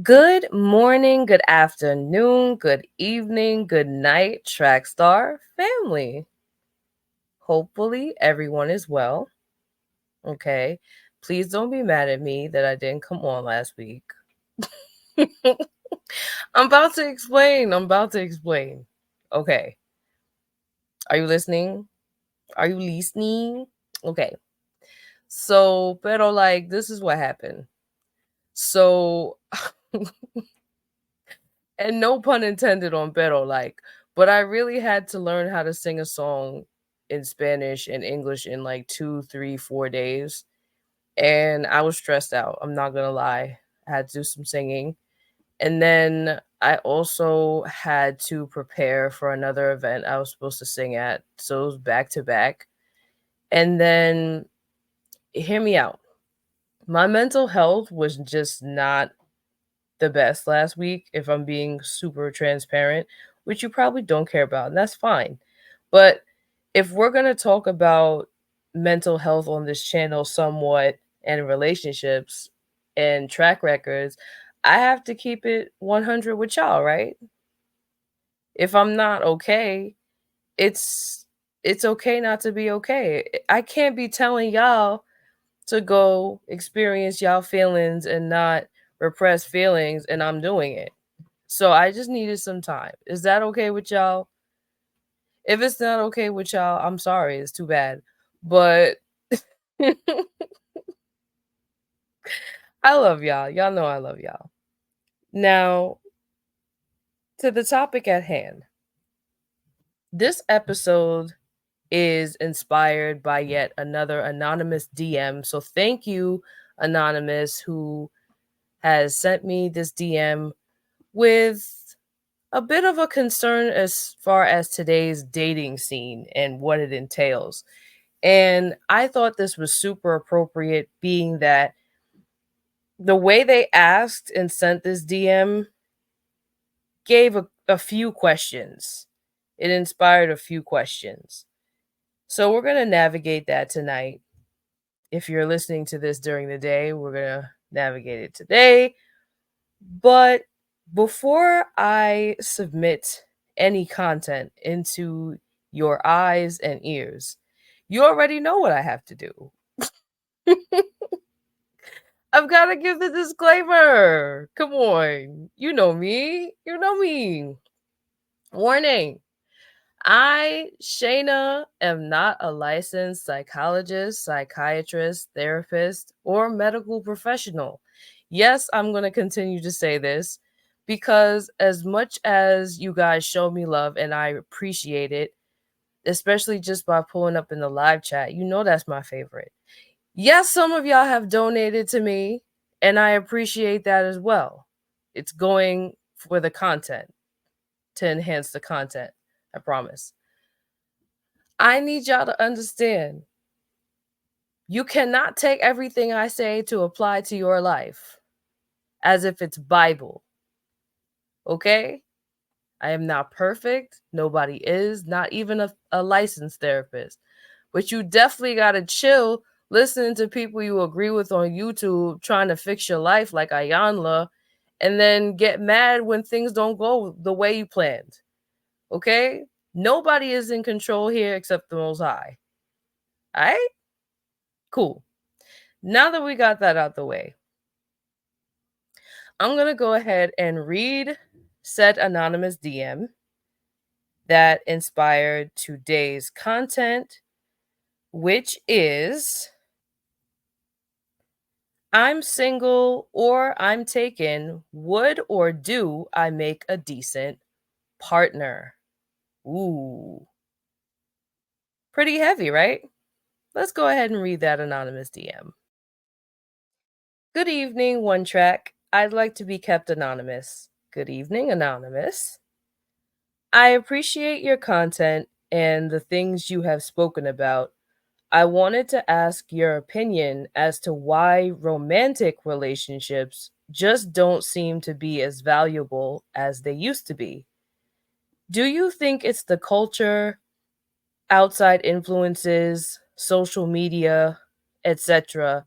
Good morning, good afternoon, good evening, good night, Track Star family. Hopefully, everyone is well. Okay. Please don't be mad at me that I didn't come on last week. I'm about to explain. Okay. Are you listening? Are you listening? Okay. Pero this is what happened. So, and no pun intended on pero but I really had to learn how to sing a song in Spanish and English in like 2 3 4 days, and I was stressed out. I'm not gonna lie. I had to do some singing, and then I also had to prepare for another event I was supposed to sing at, so it was back to back. And then hear me out, my mental health was just not the best last week, if I'm being super transparent, which you probably don't care about, and that's fine. But if we're going to talk about mental health on this channel somewhat, and relationships and track records, I have to keep it 100 with y'all, right? If I'm not okay, it's it's okay not to be okay. I can't be telling y'all to go experience y'all feelings and not repress feelings, and I'm doing it. So I just needed some time. Is that okay with y'all? If it's not okay with y'all, I'm sorry. It's too bad. But I love y'all. Y'all know I love y'all. Now, to the topic at hand. This episode is inspired by yet another anonymous DM. So thank you, Anonymous, who has sent me this DM with a bit of a concern as far as today's dating scene and what it entails. And I thought this was super appropriate, being that the way they asked and sent this DM gave a few questions. It inspired a few questions. So we're going to navigate that tonight. If you're listening to this during the day, we're going to navigate it today. But before I submit any content into your eyes and ears, you already know what I have to do. I've got to give the disclaimer. Come on. You know me. You know me. Warning. I, Shaina, am not a licensed psychologist, psychiatrist, therapist, or medical professional. Yes, I'm going to continue to say this because, as much as you guys show me love and I appreciate it, especially just by pulling up in the live chat, you know that's my favorite. Yes, some of y'all have donated to me, and I appreciate that as well. It's going for the content, to enhance the content. I promise. I need y'all to understand, you cannot take everything I say to apply to your life as if it's Bible. Okay? I am not perfect. Nobody is, not even a licensed therapist. But you definitely got to chill listening to people you agree with on YouTube trying to fix your life like Ayanla, and then get mad when things don't go the way you planned. Okay? Nobody is in control here except the Most High. All right? Cool. Now that we got that out the way, I'm going to go ahead and read said anonymous DM that inspired today's content, which is, I'm single or I'm taken. Would or do I make a decent partner? Ooh, pretty heavy, right? Let's go ahead and read that anonymous DM. Good evening, One Track. I'd like to be kept anonymous. Good evening, Anonymous. I appreciate your content and the things you have spoken about. I wanted to ask your opinion as to why romantic relationships just don't seem to be as valuable as they used to be. Do you think it's the culture, outside influences, social media, etc.?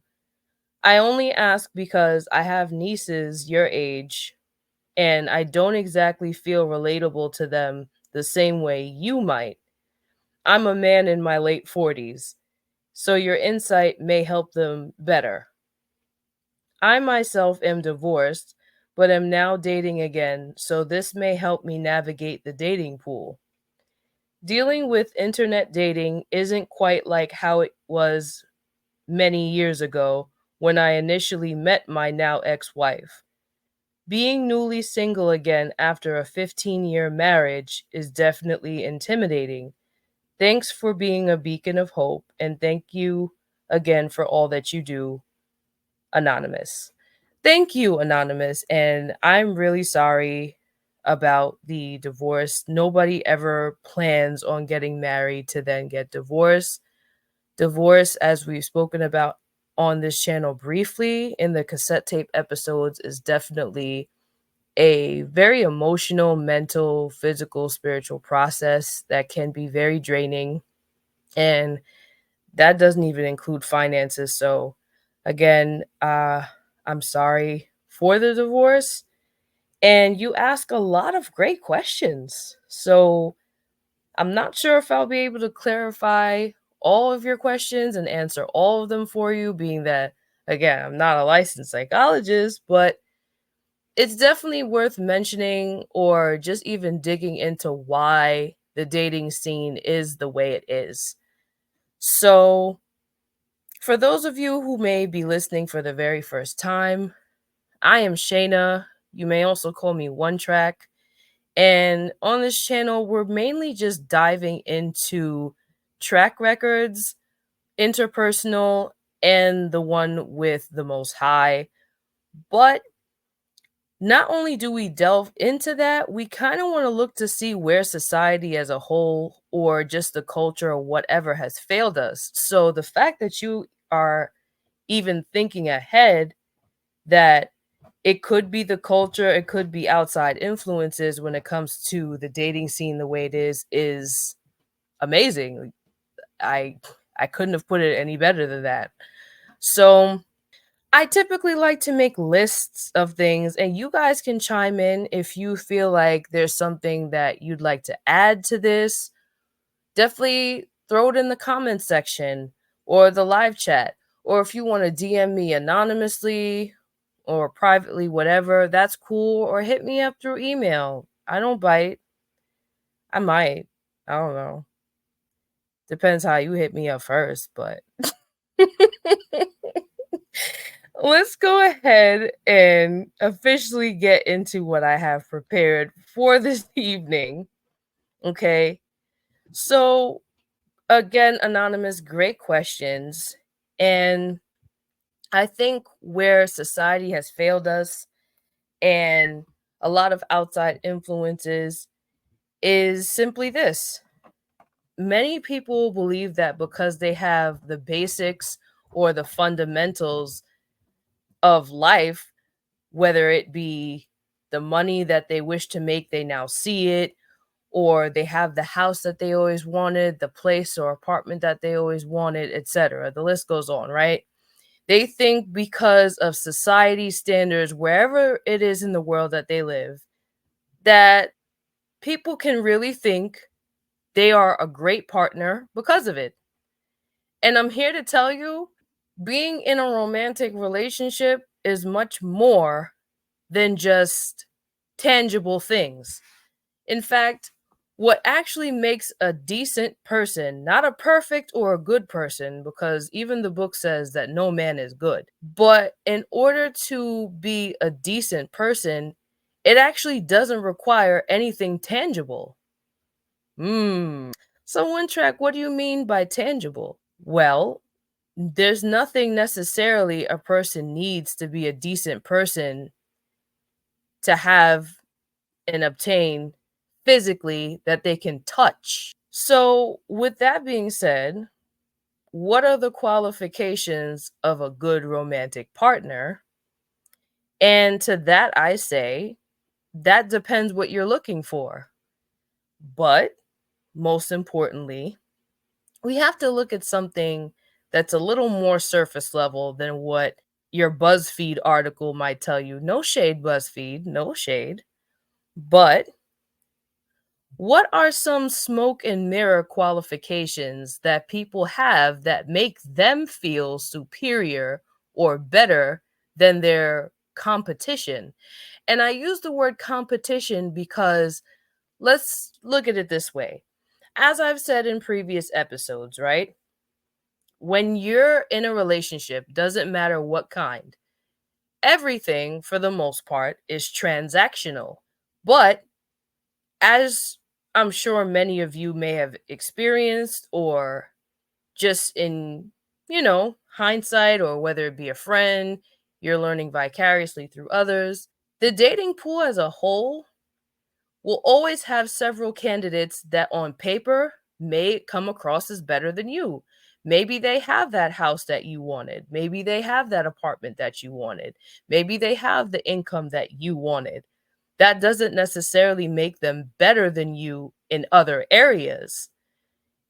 I only ask because I have nieces your age, and I don't exactly feel relatable to them the same way you might. I'm a man in my late 40s, so your insight may help them better. I myself am divorced, but am now dating again, so this may help me navigate the dating pool. Dealing with internet dating isn't quite like how it was many years ago when I initially met my now ex wife. Being newly single again after a 15-year marriage is definitely intimidating. Thanks for being a beacon of hope, and thank you again for all that you do, Anonymous. Thank you, Anonymous. And I'm really sorry about the divorce. Nobody ever plans on getting married to then get divorced. Divorce, as we've spoken about on this channel briefly in the cassette tape episodes, is definitely a very emotional, mental, physical, spiritual process that can be very draining. And that doesn't even include finances. So, again, I'm sorry for the divorce. And you ask a lot of great questions. So, I'm not sure if I'll be able to clarify all of your questions and answer all of them for you, being that, again, I'm not a licensed psychologist, but it's definitely worth mentioning or just even digging into why the dating scene is the way it is. So, for those of you who may be listening for the very first time, I am Shaina. You may also call me One Track. And on this channel, we're mainly just diving into track records, interpersonal, and the one with the most high. But not only do we delve into that, we kind of want to look to see where society as a whole or just the culture or whatever has failed us. So the fact that you are even thinking ahead that it could be the culture, it could be outside influences when it comes to the dating scene the way it is amazing. I I couldn't have put it any better than that. So I typically like to make lists of things, and you guys can chime in if you feel like there's something that you'd like to add to this. Definitely throw it in the comments section or the live chat. Or if you want to DM me anonymously or privately, whatever, that's cool. Or hit me up through email. I don't bite. I might. I don't know. Depends how you hit me up first, but let's go ahead and officially get into what I have prepared for this evening. Okay. So, again, Anonymous, great questions. And I think where society has failed us and a lot of outside influences is simply this. Many people believe that because they have the basics or the fundamentals of life, whether it be the money that they wish to make, they now see it, or they have the house that they always wanted, the place or apartment that they always wanted, etc. The list goes on, right? They think because of society standards, wherever it is in the world that they live, that people can really think they are a great partner because of it. And I'm here to tell you, being in a romantic relationship is much more than just tangible things. In fact, what actually makes a decent person, not a perfect or a good person, because even the book says that no man is good, but in order to be a decent person, it actually doesn't require anything tangible. So, One Track, what do you mean by tangible? Well, there's nothing necessarily a person needs to be a decent person to have and obtain physically that they can touch. So, with that being said, what are the qualifications of a good romantic partner? And to that, I say that depends what you're looking for. But most importantly, we have to look at something that's a little more surface level than what your BuzzFeed article might tell you. No shade, BuzzFeed, no shade. But what are some smoke and mirror qualifications that people have that make them feel superior or better than their competition? And I use the word competition because let's look at it this way. As I've said in previous episodes, right? When you're in a relationship, doesn't matter what kind, everything for the most part is transactional. But as I'm sure many of you may have experienced, or just in, hindsight, or whether it be a friend, you're learning vicariously through others, the dating pool as a whole will always have several candidates that on paper may come across as better than you. Maybe they have that house that you wanted. Maybe they have that apartment that you wanted. Maybe they have the income that you wanted. That doesn't necessarily make them better than you in other areas.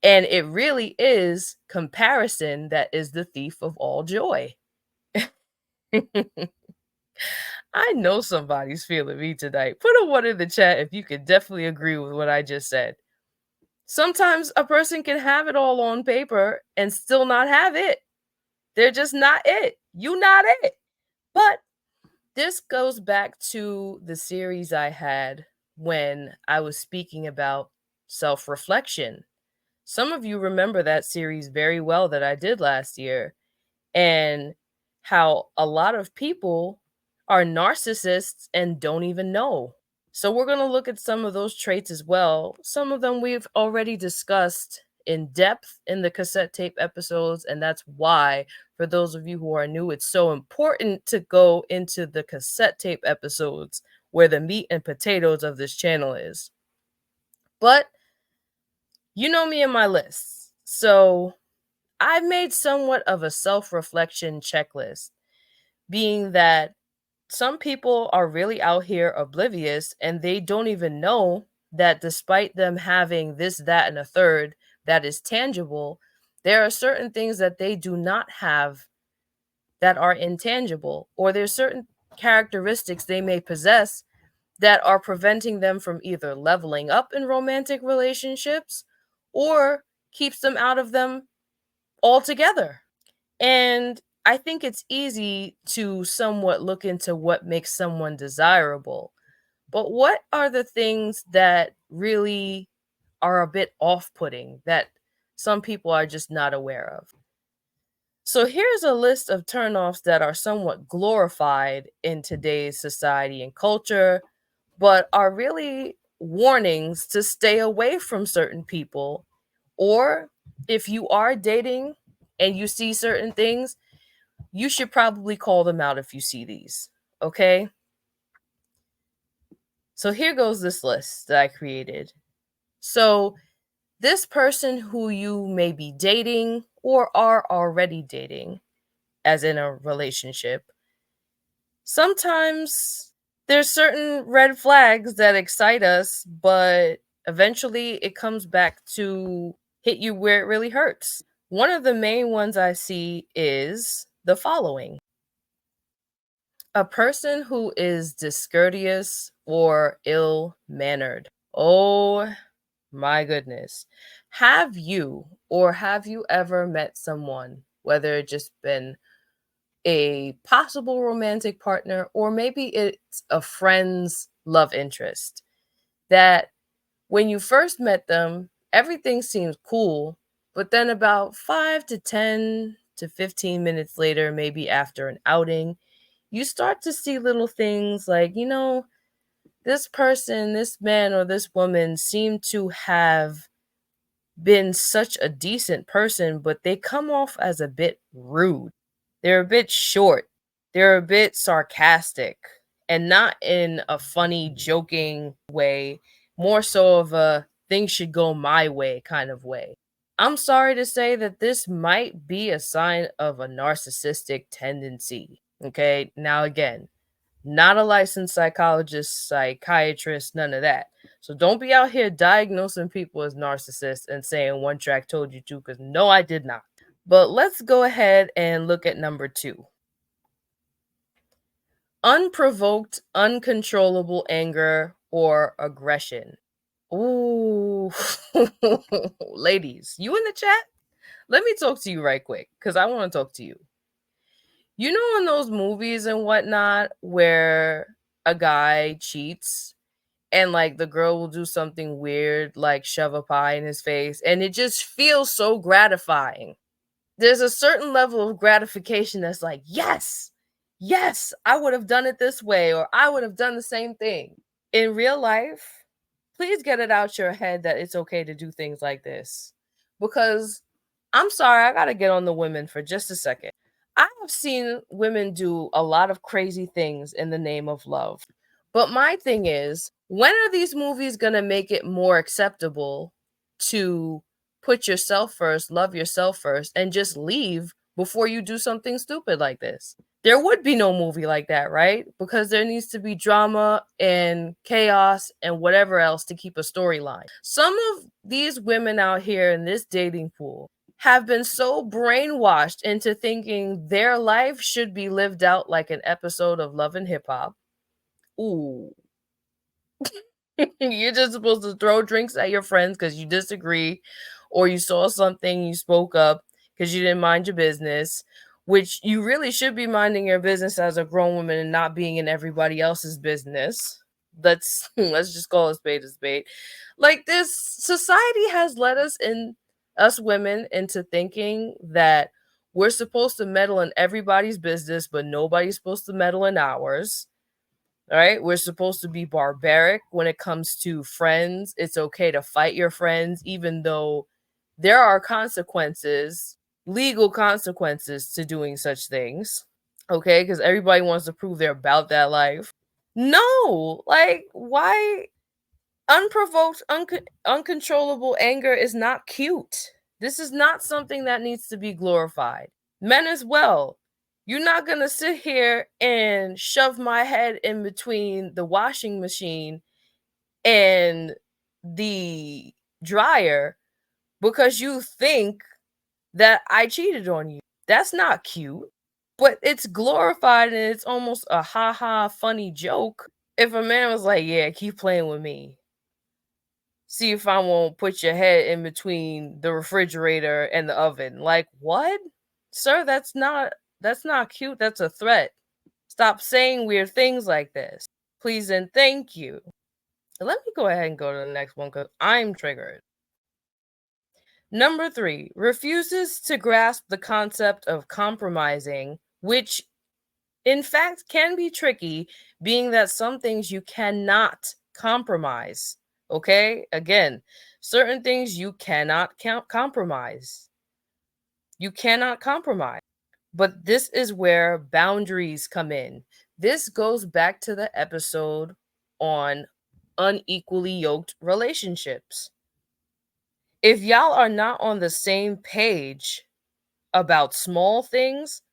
And it really is comparison that is the thief of all joy. I know somebody's feeling me tonight. Put a one in the chat if you could definitely agree with what I just said. Sometimes a person can have it all on paper and still not have it. They're just not it. You not it. But this goes back to the series I had when I was speaking about self-reflection. Some of you remember that series very well that I did last year, and how a lot of people are narcissists and don't even know. So we're going to look at some of those traits as well. Some of them we've already discussed in depth in the cassette tape episodes, and that's why, for those of you who are new, it's so important to go into the cassette tape episodes where the meat and potatoes of this channel is. But you know me and my lists. So I've made somewhat of a self-reflection checklist, being that some people are really out here oblivious and they don't even know that despite them having this, that, and a third that is tangible, there are certain things that they do not have that are intangible, or there's certain characteristics they may possess that are preventing them from either leveling up in romantic relationships or keeps them out of them altogether. And I think it's easy to somewhat look into what makes someone desirable. But what are the things that really are a bit off putting that some people are just not aware of? So here's a list of turnoffs that are somewhat glorified in today's society and culture, but are really warnings to stay away from certain people. Or if you are dating and you see certain things, you should probably call them out if you see these. Okay? So here goes this list that I created. So, this person who you may be dating or are already dating, as in a relationship, sometimes there's certain red flags that excite us, but eventually it comes back to hit you where it really hurts. One of the main ones I see is the following: a person who is discourteous or ill mannered. Oh my goodness. Have you ever met someone, whether it just been a possible romantic partner or maybe it's a friend's love interest, that when you first met them, everything seems cool, but then about 5 to 10 to 15 minutes later, maybe after an outing, you start to see little things like, this person, this man or this woman seem to have been such a decent person, but they come off as a bit rude. They're a bit short. They're a bit sarcastic, and not in a funny, joking way, more so of a things should go my way kind of way. I'm sorry to say that this might be a sign of a narcissistic tendency. Okay. Now, again, not a licensed psychologist, psychiatrist, none of that. So don't be out here diagnosing people as narcissists and saying one track told you to, because no, I did not. But let's go ahead and look at number two. Unprovoked, uncontrollable anger or aggression. Ooh. Ladies, you in the chat? Let me talk to you right quick because I want to talk to you. You know, in those movies and whatnot where a guy cheats and like the girl will do something weird, like shove a pie in his face, and it just feels so gratifying. There's a certain level of gratification that's like, yes, yes, I would have done it this way, or I would have done the same thing. In real life, please get it out your head that it's okay to do things like this. Because I'm sorry, I got to get on the women for just a second. I have seen women do a lot of crazy things in the name of love. But my thing is, when are these movies going to make it more acceptable to put yourself first, love yourself first, and just leave before you do something stupid like this? There would be no movie like that, right? Because there needs to be drama and chaos and whatever else to keep a storyline. Some of these women out here in this dating pool have been so brainwashed into thinking their life should be lived out like an episode of Love and Hip Hop. Ooh. You're just supposed to throw drinks at your friends because you disagree, or you saw something, you spoke up because you didn't mind your business, which you really should be minding your business as a grown woman and not being in everybody else's business. Let's just call a spade a spade. Like this society has led us women into thinking that we're supposed to meddle in everybody's business, but nobody's supposed to meddle in ours. All right. We're supposed to be barbaric when it comes to friends. It's okay to fight your friends, even though there are consequences, legal consequences to doing such things. Okay. Because everybody wants to prove they're about that life. No. Like, why? Unprovoked, uncontrollable anger is not cute. This is not something that needs to be glorified. Men as well. You're not going to sit here and shove my head in between the washing machine and the dryer because you think that I cheated on you. That's not cute. But it's glorified and it's almost a ha ha funny joke. If a man was like, yeah, keep playing with me, see if I won't put your head in between the refrigerator and the oven. Like, what? Sir, that's not cute. That's a threat. Stop saying weird things like this. Please and thank you. Let me go ahead and go to the next one because I'm triggered. Number 3, refuses to grasp the concept of compromising, which in fact can be tricky, being that some things you cannot compromise. Okay? Again, certain things you cannot compromise. You cannot compromise. But this is where boundaries come in. This goes back to the episode on unequally yoked relationships. If y'all are not on the same page about small things,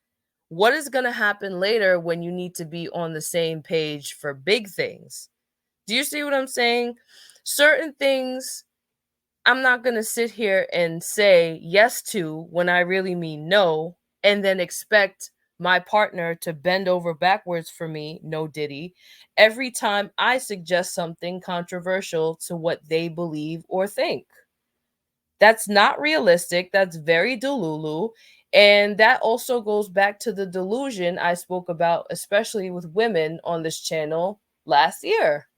what is going to happen later when you need to be on the same page for big things? Do you see what I'm saying? Certain things I'm not going to sit here and say yes to when I really mean no, and then expect my partner to bend over backwards for me, no diddy, every time I suggest something controversial to what they believe or think. That's not realistic. That's very delulu. And that also goes back to the delusion I spoke about, especially with women on this channel last year.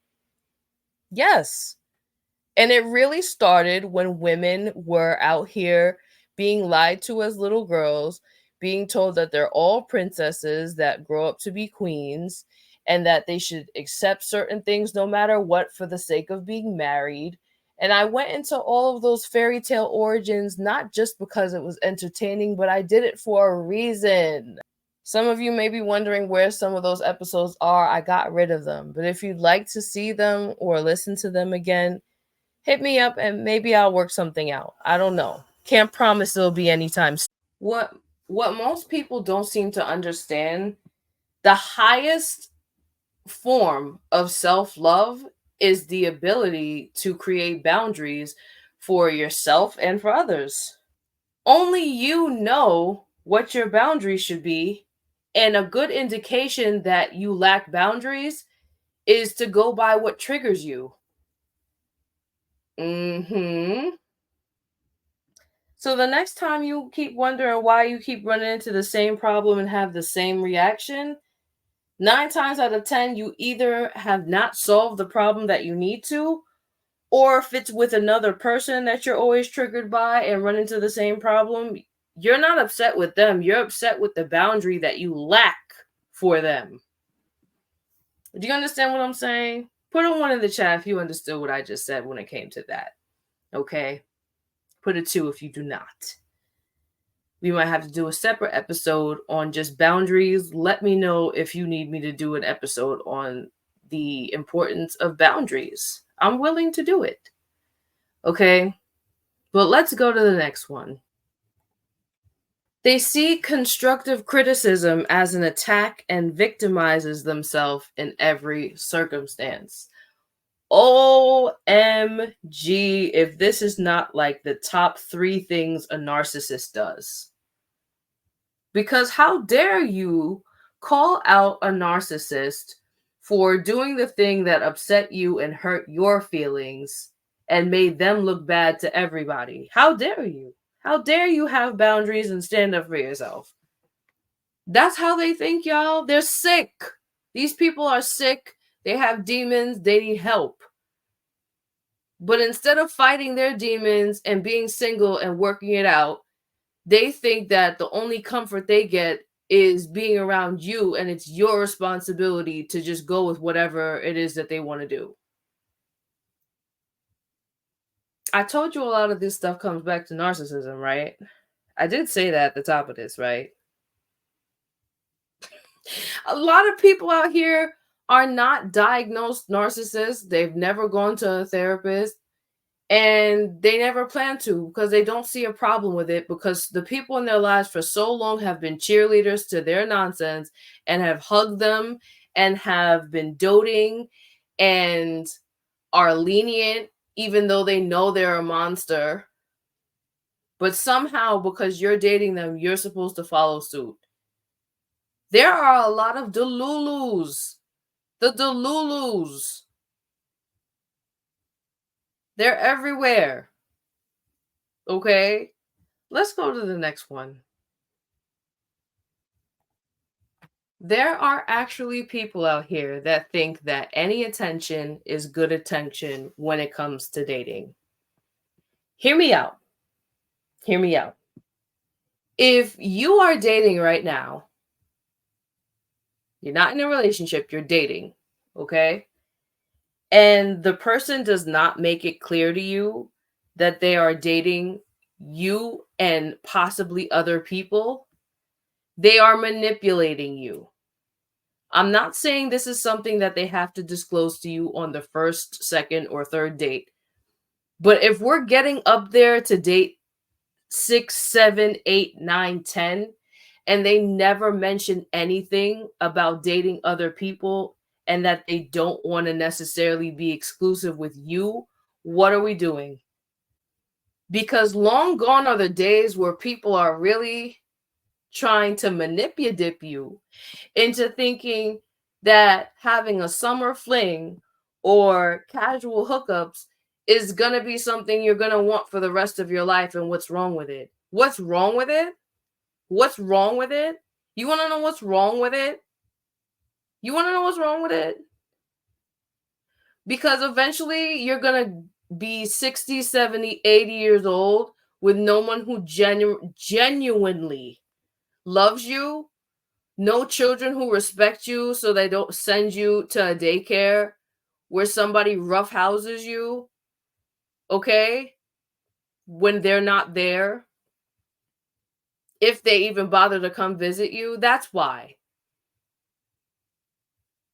Yes. And it really started when women were out here being lied to as little girls, being told that they're all princesses that grow up to be queens, and that they should accept certain things no matter what for the sake of being married. And I went into all of those fairy tale origins not just because it was entertaining, but I did it for a reason. Some of you may be wondering where some of those episodes are. I got rid of them. But if you'd like to see them or listen to them again, hit me up and maybe I'll work something out. I don't know. Can't promise it'll be anytime soon. What most people don't seem to understand, the highest form of self-love is the ability to create boundaries for yourself and for others. Only you know what your boundaries should be, And a good indication that you lack boundaries is to go by what triggers you. Mhm. So the next time you keep wondering why you keep running into the same problem and have the same reaction, 9 times out of 10 you either have not solved the problem that you need to, or if it's with another person that you're always triggered by and run into the same problem, you're not upset with them. You're upset with the boundary that you lack for them. Do you understand what I'm saying? Put a 1 in the chat if you understood what I just said when it came to that. Okay? Put a 2 if you do not. We might have to do a separate episode on just boundaries. Let me know if you need me to do an episode on the importance of boundaries. I'm willing to do it. Okay? But let's go to the next one. They see constructive criticism as an attack and victimizes themselves in every circumstance. OMG, if this is not like the top 3 things a narcissist does. Because how dare you call out a narcissist for doing the thing that upset you and hurt your feelings and made them look bad to everybody? How dare you? How dare you have boundaries and stand up for yourself? That's how they think, y'all. They're sick. These people are sick. They have demons. They need help. But instead of fighting their demons and being single and working it out, they think that the only comfort they get is being around you, and it's your responsibility to just go with whatever it is that they want to do. I told you a lot of this stuff comes back to narcissism, right? I did say that at the top of this, right? A lot of people out here are not diagnosed narcissists. They've never gone to a therapist, and they never plan to because they don't see a problem with it, because the people in their lives for so long have been cheerleaders to their nonsense and have hugged them and have been doting and are lenient even though they know they're a monster. But somehow, because you're dating them, you're supposed to follow suit. There are a lot of delulus. The delulus. They're everywhere. Okay? Let's go to the next one. There are actually people out here that think that any attention is good attention when it comes to dating. Hear me out. Hear me out. If you are dating right now, you're not in a relationship, you're dating, okay? And the person does not make it clear to you that they are dating you and possibly other people, they are manipulating you. I'm not saying this is something that they have to disclose to you on the first, second, or third date. But if we're getting up there to date 6, 7, 8, 9, 10, and they never mention anything about dating other people and that they don't want to necessarily be exclusive with you, what are we doing? Because long gone are the days where people are really trying to manipulate you into thinking that having a summer fling or casual hookups is going to be something you're going to want for the rest of your life. And what's wrong with it? What's wrong with it? What's wrong with it? You want to know what's wrong with it? You want to know what's wrong with it? Because eventually you're going to be 60, 70, 80 years old with no one who genuinely loves you, no children who respect you so they don't send you to a daycare where somebody roughhouses you, okay? When they're not there. If they even bother to come visit you, that's why.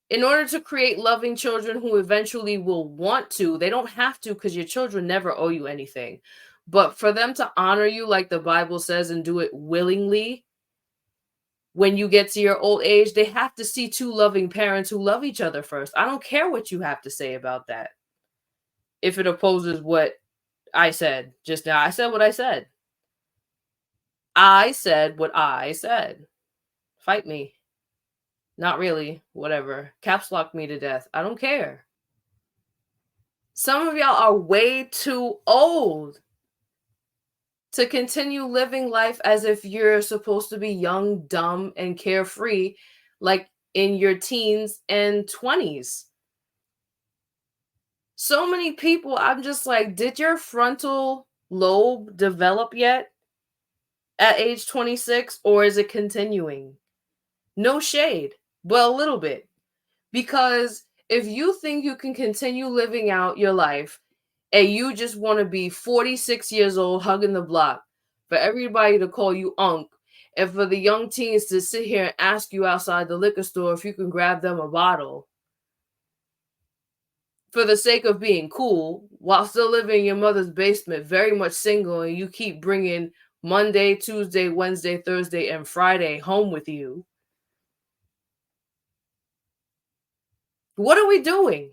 In order to create loving children who eventually will want to, they don't have to, because your children never owe you anything. But for them to honor you like the Bible says and do it willingly, when you get to your old age, they have to see two loving parents who love each other first. I don't care what you have to say about that. If it opposes what I said just now, I said what I said. I said what I said. Fight me. Not really. Whatever. Caps lock me to death. I don't care. Some of y'all are way too old to continue living life as if you're supposed to be young, dumb, and carefree, like in your teens and 20s. So many people, I'm just like, did your frontal lobe develop yet at age 26, or is it continuing? No shade, but a little bit. Because if you think you can continue living out your life and you just want to be 46 years old hugging the block for everybody to call you Unc, and for the young teens to sit here and ask you outside the liquor store if you can grab them a bottle for the sake of being cool while still living in your mother's basement, very much single, and you keep bringing Monday, Tuesday, Wednesday, Thursday, and Friday home with you. What are we doing?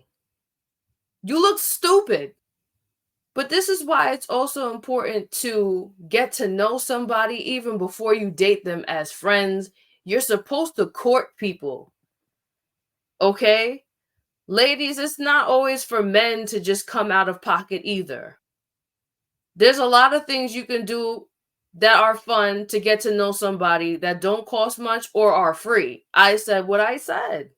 You look stupid. But this is why it's also important to get to know somebody even before you date them as friends. You're supposed to court people. Okay? Ladies, it's not always for men to just come out of pocket either. There's a lot of things you can do that are fun to get to know somebody that don't cost much or are free. I said what I said.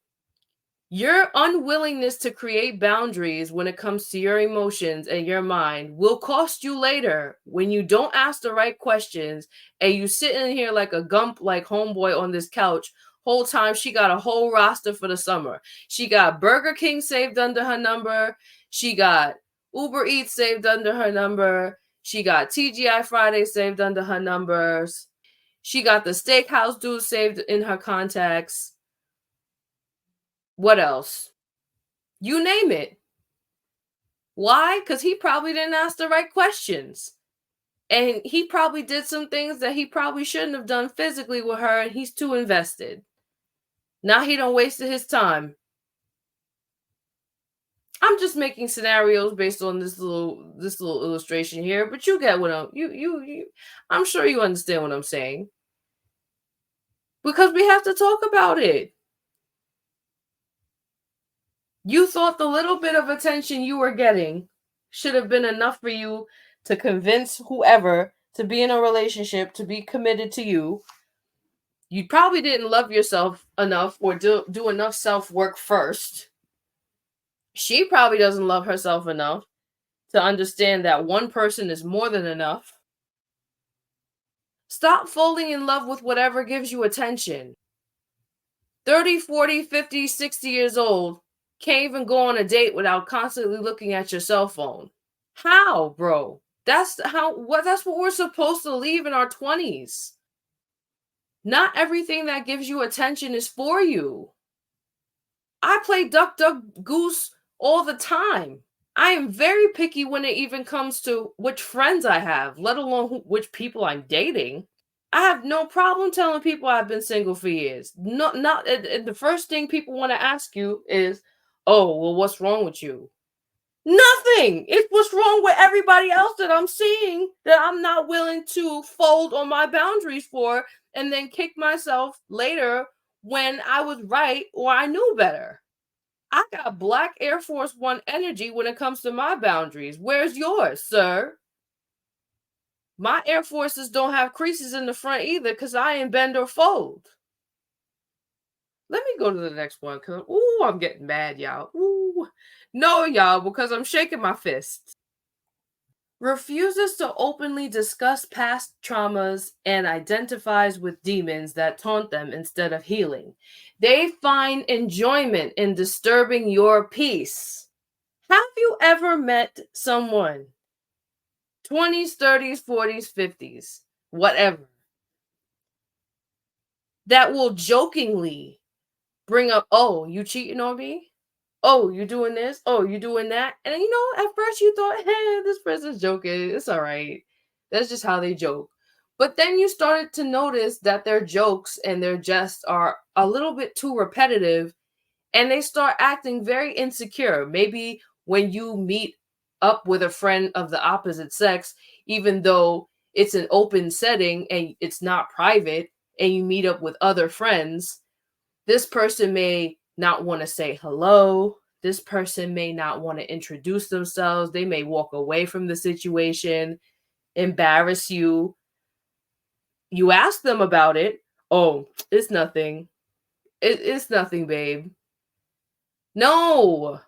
Your unwillingness to create boundaries when it comes to your emotions and your mind will cost you later when you don't ask the right questions and you sit in here like a gump like homeboy on this couch. Whole time she got a whole roster for the summer. She got Burger King saved under her number. She got Uber Eats saved under her number. She got TGI Friday saved under her numbers. She got the steakhouse dude saved in her contacts. What else? You name it. Why? Because he probably didn't ask the right questions. And he probably did some things that he probably shouldn't have done physically with her, and he's too invested. Now he done wasted his time. I'm just making scenarios based on this little illustration here, but you get what I'm sure you understand what I'm saying. Because we have to talk about it. You thought the little bit of attention you were getting should have been enough for you to convince whoever to be in a relationship, to be committed to you. You probably didn't love yourself enough or do enough self-work first. She probably doesn't love herself enough to understand that one person is more than enough. Stop falling in love with whatever gives you attention. 30, 40, 50, 60 years old can't even go on a date without constantly looking at your cell phone. How, bro? That's what we're supposed to leave in our 20s. Not everything that gives you attention is for you. I play duck duck goose all the time. I am very picky when it even comes to which friends I have, let alone which people I'm dating. I have no problem telling people I've been single for years. Not the first thing people want to ask you is, "Oh, well, what's wrong with you?" Nothing. It's what's wrong with everybody else that I'm seeing that I'm not willing to fold on my boundaries for, and then kick myself later when I was right or I knew better. I got black Air Force One energy when it comes to my boundaries. Where's yours, sir? My Air Forces don't have creases in the front either because I ain't bend or fold. Let me go to the next one because, ooh, I'm getting mad, y'all. Ooh. No, y'all, because I'm shaking my fists. Refuses to openly discuss past traumas and identifies with demons that taunt them instead of healing. They find enjoyment in disturbing your peace. Have you ever met someone, 20s, 30s, 40s, 50s, whatever, that will jokingly bring up, "Oh, you cheating on me? Oh, you doing this? Oh, you doing that?" And at first you thought, "Hey, this person's joking. It's all right. That's just how they joke." But then you started to notice that their jokes and their jests are a little bit too repetitive, and they start acting very insecure. Maybe when you meet up with a friend of the opposite sex, even though it's an open setting and it's not private, and you meet up with other friends, This person may not want to say hello. This person may not want to introduce themselves. They may walk away from the situation, embarrass you. You ask them about it. Oh, it's nothing. It's nothing, babe. No.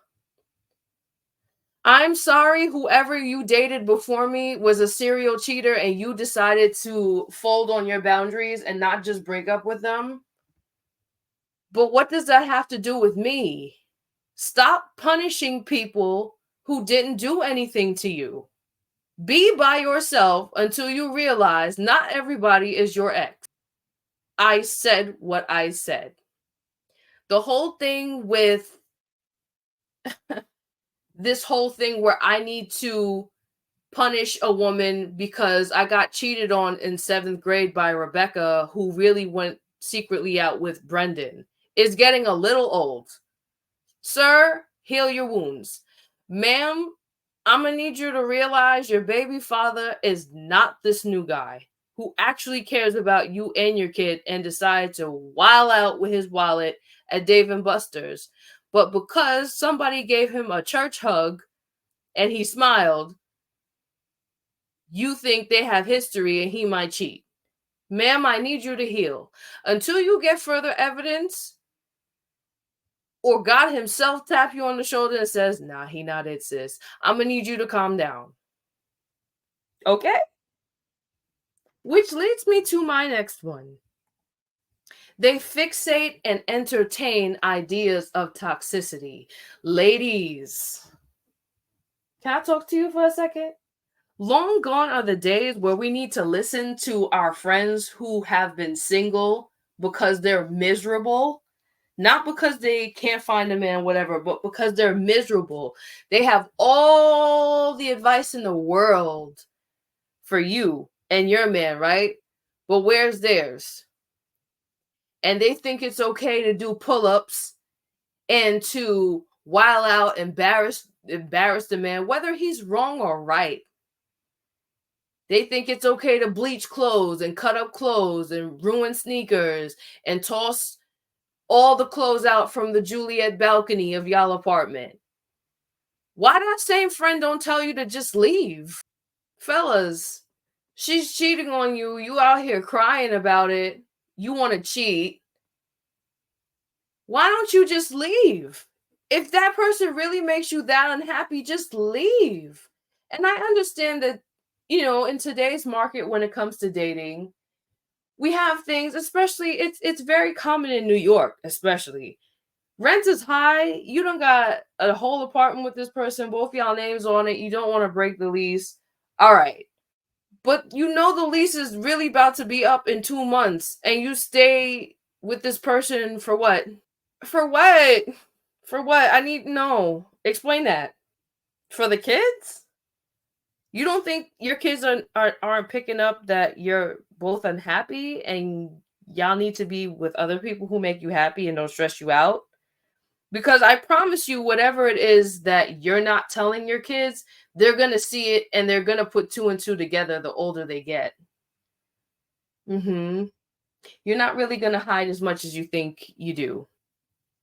I'm sorry, whoever you dated before me was a serial cheater and you decided to fold on your boundaries and not just break up with them. But what does that have to do with me? Stop punishing people who didn't do anything to you. Be by yourself until you realize not everybody is your ex. I said what I said. The whole thing with this whole thing where I need to punish a woman because I got cheated on in 7th grade by Rebecca, who really went secretly out with Brendan, is getting a little old. Sir, heal your wounds. Ma'am, I'm gonna need you to realize your baby father is not this new guy who actually cares about you and your kid and decided to while out with his wallet at Dave and Buster's. But because somebody gave him a church hug and he smiled, you think they have history and he might cheat. Ma'am, I need you to heal. Until you get further evidence, or God himself tap you on the shoulder and says, nah, he not it, sis. I'm gonna need you to calm down. Okay? Which leads me to my next one. They fixate and entertain ideas of toxicity. Ladies, can I talk to you for a second? Long gone are the days where we need to listen to our friends who have been single because they're miserable. Not because they can't find a man, whatever, but because they're miserable. They have all the advice in the world for you and your man, right? But where's theirs? And they think it's okay to do pull-ups and to while out, embarrass the man, whether he's wrong or right. They think it's okay to bleach clothes and cut up clothes and ruin sneakers and toss all the clothes out from the Juliet balcony of y'all apartment. Why that same friend don't tell you to just leave? Fellas, she's cheating on you. You out here crying about it. You want to cheat. Why don't you just leave? If that person really makes you that unhappy, just leave. And I understand that, in today's market when it comes to dating, we have things, especially it's very common in New York, especially. Rent is high. You don't got a whole apartment with this person, both y'all names on it. You don't want to break the lease. All right. But the lease is really about to be up in 2 months and you stay with this person for what? For what? For what? I need to know. Explain that. For the kids? You don't think your kids aren't picking up that you're both unhappy and y'all need to be with other people who make you happy and don't stress you out? Because I promise you, whatever it is that you're not telling your kids, they're going to see it and they're going to put two and two together the older they get. You're not really going to hide as much as you think you do.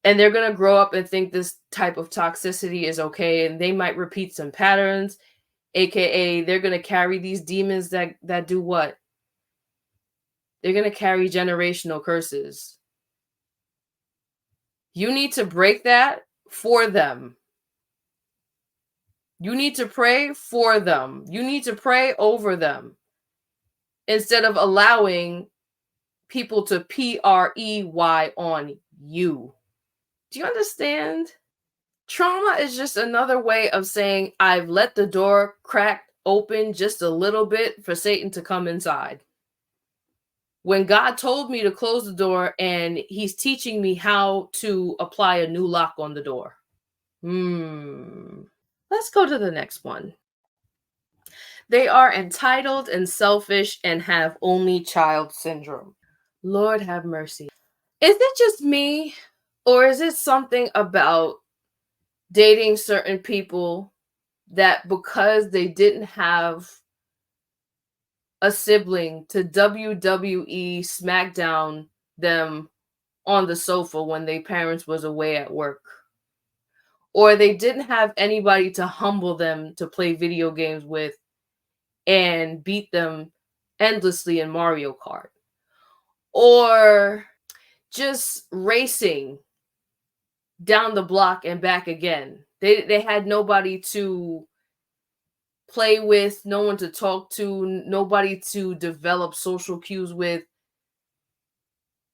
And they're going to grow up and think this type of toxicity is okay. And they might repeat some patterns, AKA they're going to carry these demons that do what? They're going to carry generational curses. You need to break that for them. You need to pray for them. You need to pray over them instead of allowing people to PREY on you. Do you understand? Trauma is just another way of saying I've let the door crack open just a little bit for Satan to come inside. When God told me to close the door and he's teaching me how to apply a new lock on the door. Let's go to the next one. They are entitled and selfish and have only child syndrome. Lord have mercy. Is it just me, or is it something about dating certain people that because they didn't have a sibling to WWE SmackDown them on the sofa when their parents was away at work, or they didn't have anybody to humble them to play video games with and beat them endlessly in Mario Kart, or just racing down the block and back again. They had nobody to play with, no one to talk to, nobody to develop social cues with,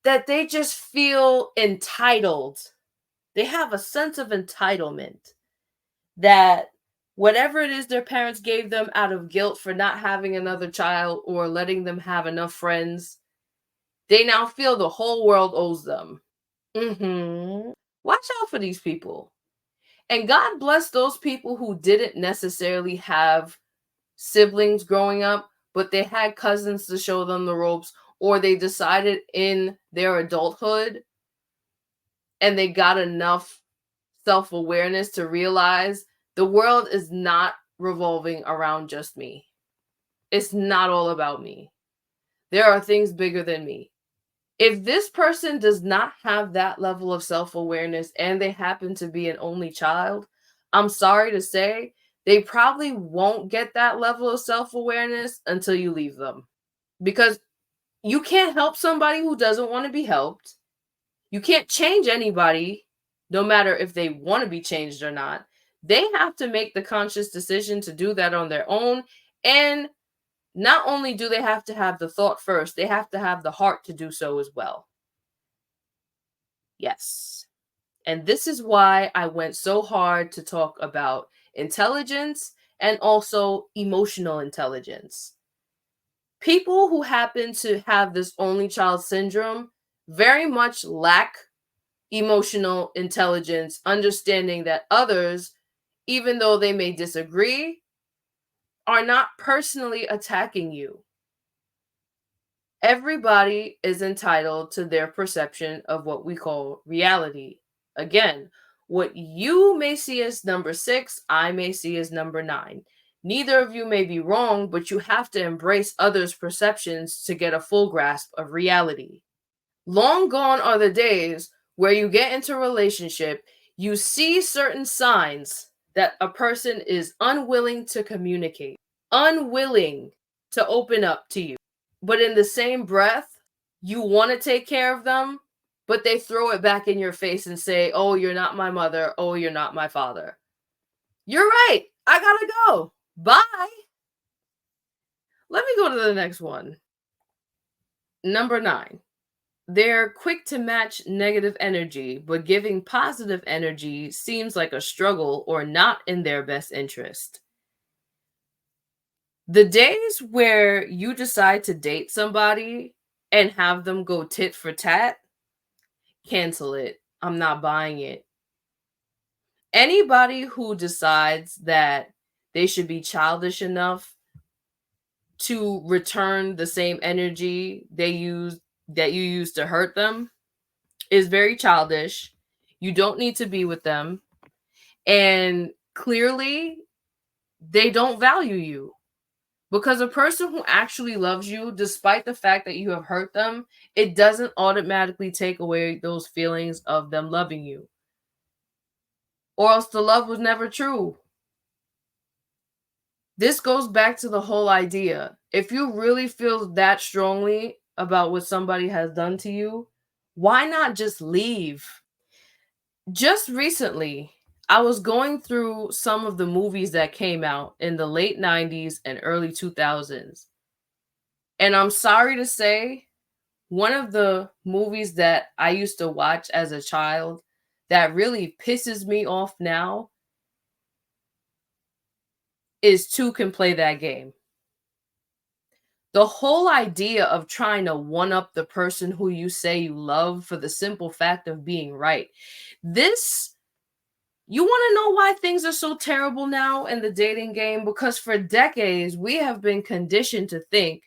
that they just feel entitled. They have a sense of entitlement that whatever it is their parents gave them out of guilt for not having another child or letting them have enough friends, they now feel the whole world owes them. Watch out for these people. And God bless those people who didn't necessarily have siblings growing up, but they had cousins to show them the ropes, or they decided in their adulthood and they got enough self awareness to realize the world is not revolving around just me. It's not all about me. There are things bigger than me. If this person does not have that level of self awareness and they happen to be an only child, I'm sorry to say, they probably won't get that level of self awareness until you leave them. Because you can't help somebody who doesn't want to be helped. You can't change anybody, no matter if they want to be changed or not. They have to make the conscious decision to do that on their own. And not only do they have to have the thought first, they have to have the heart to do so as well. Yes. And this is why I went so hard to talk about intelligence and also emotional intelligence. People who happen to have this only child syndrome very much lack emotional intelligence, understanding that others, even though they may disagree, are not personally attacking you. Everybody is entitled to their perception of what we call reality. Again, what you may see as number 6, I may see as number 9. Neither of you may be wrong, but you have to embrace others' perceptions to get a full grasp of reality. Long gone are the days where you get into a relationship, you see certain signs that a person is unwilling to communicate, unwilling to open up to you. But in the same breath, you want to take care of them, but they throw it back in your face and say, "Oh, you're not my mother. Oh, you're not my father." You're right. I gotta go. Bye. Let me go to the next one. Number 9. They're quick to match negative energy, but giving positive energy seems like a struggle or not in their best interest. The days where you decide to date somebody and have them go tit for tat, cancel it. I'm not buying it. Anybody who decides that they should be childish enough to return the same energy that you use to hurt them is very childish. You don't need to be with them. And clearly, they don't value you. Because a person who actually loves you, despite the fact that you have hurt them, it doesn't automatically take away those feelings of them loving you. Or else the love was never true. This goes back to the whole idea. If you really feel that strongly about what somebody has done to you, why not just leave? Just recently, I was going through some of the movies that came out in the late 90s and early 2000s. And I'm sorry to say, one of the movies that I used to watch as a child that really pisses me off now is Two Can Play That Game. The whole idea of trying to one up the person who you say you love for the simple fact of being right. You want to know why things are so terrible now in the dating game? Because for decades, we have been conditioned to think,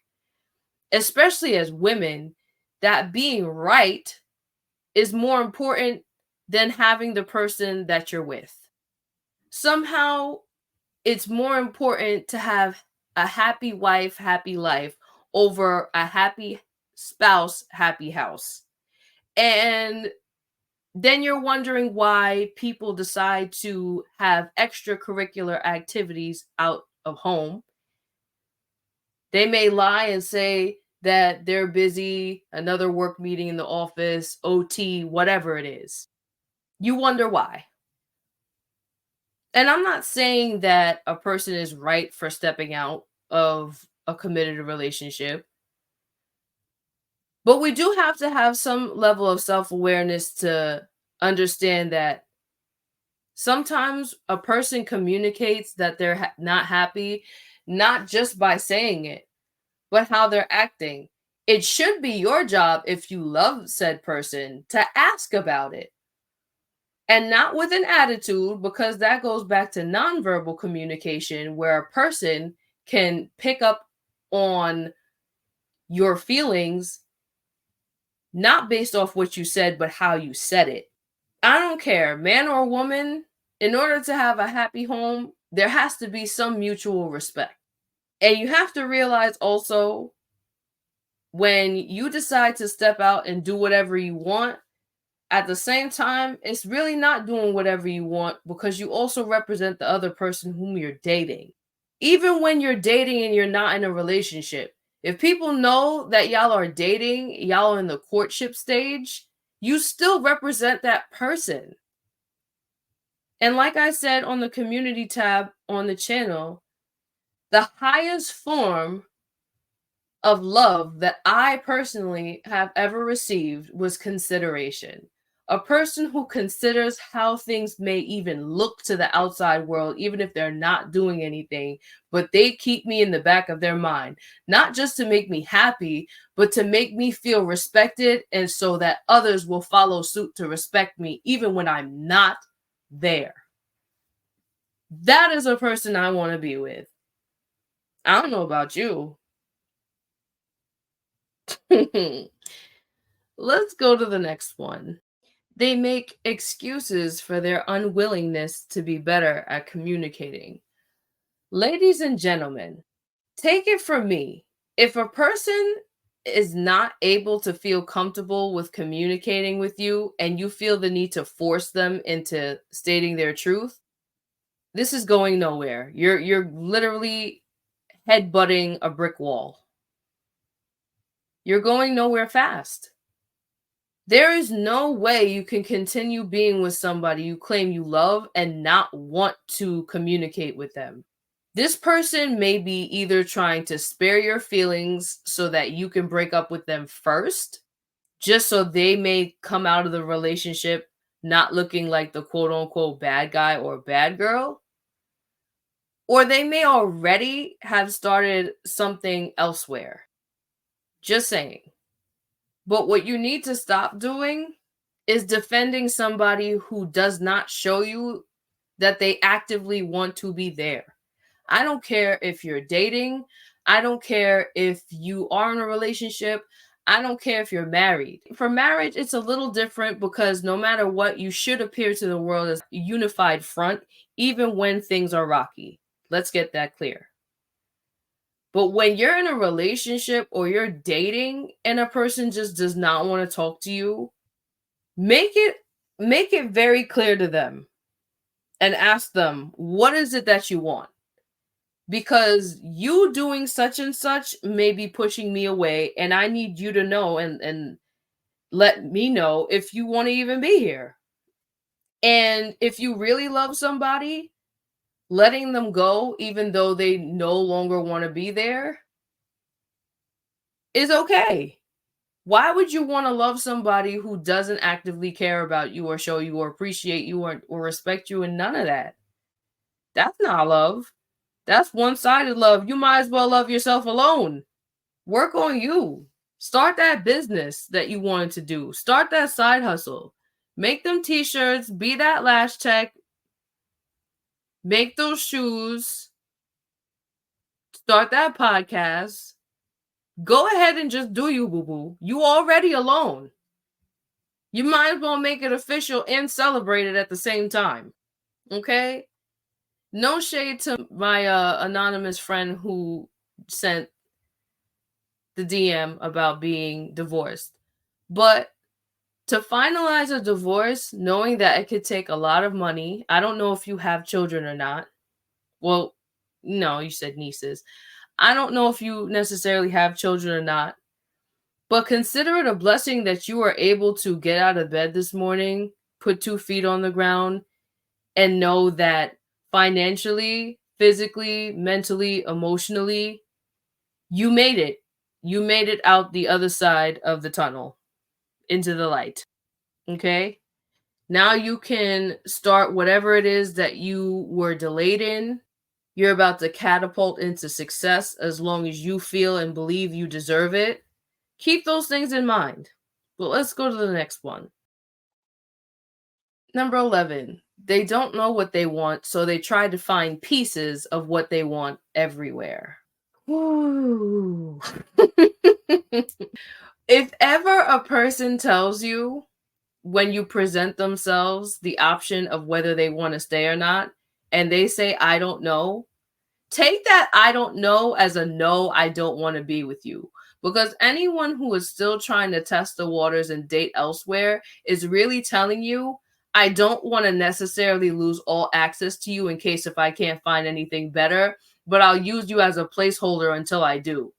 especially as women, that being right is more important than having the person that you're with. Somehow, it's more important to have a happy wife, happy life over a happy spouse, happy house. And then you're wondering why people decide to have extracurricular activities out of home. They may lie and say that they're busy, another work meeting in the office, OT, whatever it is. You wonder why. And I'm not saying that a person is right for stepping out of a committed relationship, but we do have to have some level of self awareness to understand that sometimes a person communicates that they're not happy, not just by saying it, but how they're acting. It should be your job, if you love said person, to ask about it, and not with an attitude, because that goes back to nonverbal communication, where a person can pick up on your feelings not based off what you said, but how you said it. I don't care, man or woman, in order to have a happy home, there has to be some mutual respect. And you have to realize also, when you decide to step out and do whatever you want, at the same time, it's really not doing whatever you want, because you also represent the other person whom you're dating. Even when you're dating and you're not in a relationship, if people know that y'all are dating, y'all are in the courtship stage, you still represent that person. And like I said on the community tab on the channel, the highest form of love that I personally have ever received was consideration. A person who considers how things may even look to the outside world, even if they're not doing anything, but they keep me in the back of their mind, not just to make me happy, but to make me feel respected, and so that others will follow suit to respect me, even when I'm not there. That is a person I want to be with. I don't know about you. Let's go to the next one. They make excuses for their unwillingness to be better at communicating. Ladies and gentlemen, take it from me. If a person is not able to feel comfortable with communicating with you, and you feel the need to force them into stating their truth, this is going nowhere. You're literally headbutting a brick wall. You're going nowhere fast. There is no way you can continue being with somebody you claim you love and not want to communicate with them. This person may be either trying to spare your feelings so that you can break up with them first, just so they may come out of the relationship not looking like the quote unquote bad guy or bad girl, or they may already have started something elsewhere. Just saying. But what you need to stop doing is defending somebody who does not show you that they actively want to be there. I don't care if you're dating. I don't care if you are in a relationship. I don't care if you're married. For marriage, it's a little different, because no matter what, you should appear to the world as a unified front, even when things are rocky. Let's get that clear. But when you're in a relationship or you're dating and a person just does not want to talk to you, make it very clear to them and ask them, what is it that you want? Because you doing such and such may be pushing me away, and I need you to know and let me know if you want to even be here. And if you really love somebody, letting them go even though they no longer want to be there is okay. Why would you want to love somebody who doesn't actively care about you or show you or appreciate you or respect you, and none of that? That's not love. That's one-sided love. You might as well love yourself alone. Work on you. Start that business that you wanted to do. Start that side hustle. Make them t-shirts, be that lash tech, make those shoes, start that podcast. Go ahead and just do you, boo-boo. You already alone. You might as well make it official and celebrate it at the same time. Okay? No shade to my anonymous friend who sent the DM about being divorced. But To finalize a divorce, knowing that it could take a lot of money. I don't know if you have children or not. Well, no, you said nieces. I don't know if you necessarily have children or not, but consider it a blessing that you are able to get out of bed this morning, put 2 feet on the ground, and know that financially, physically, mentally, emotionally, you made it. You made it out the other side of the tunnel into the light. Okay? Now you can start whatever it is that you were delayed in. You're about to catapult into success as long as you feel and believe you deserve it. Keep those things in mind. But let's go to the next one. Number 11. They don't know what they want, so they try to find pieces of what they want everywhere. Woo. If ever a person tells you when you present themselves the option of whether they want to stay or not, and they say, I don't know, take that I don't know as a no, I don't want to be with you. Because anyone who is still trying to test the waters and date elsewhere is really telling you, I don't want to necessarily lose all access to you in case if I can't find anything better, but I'll use you as a placeholder until I do.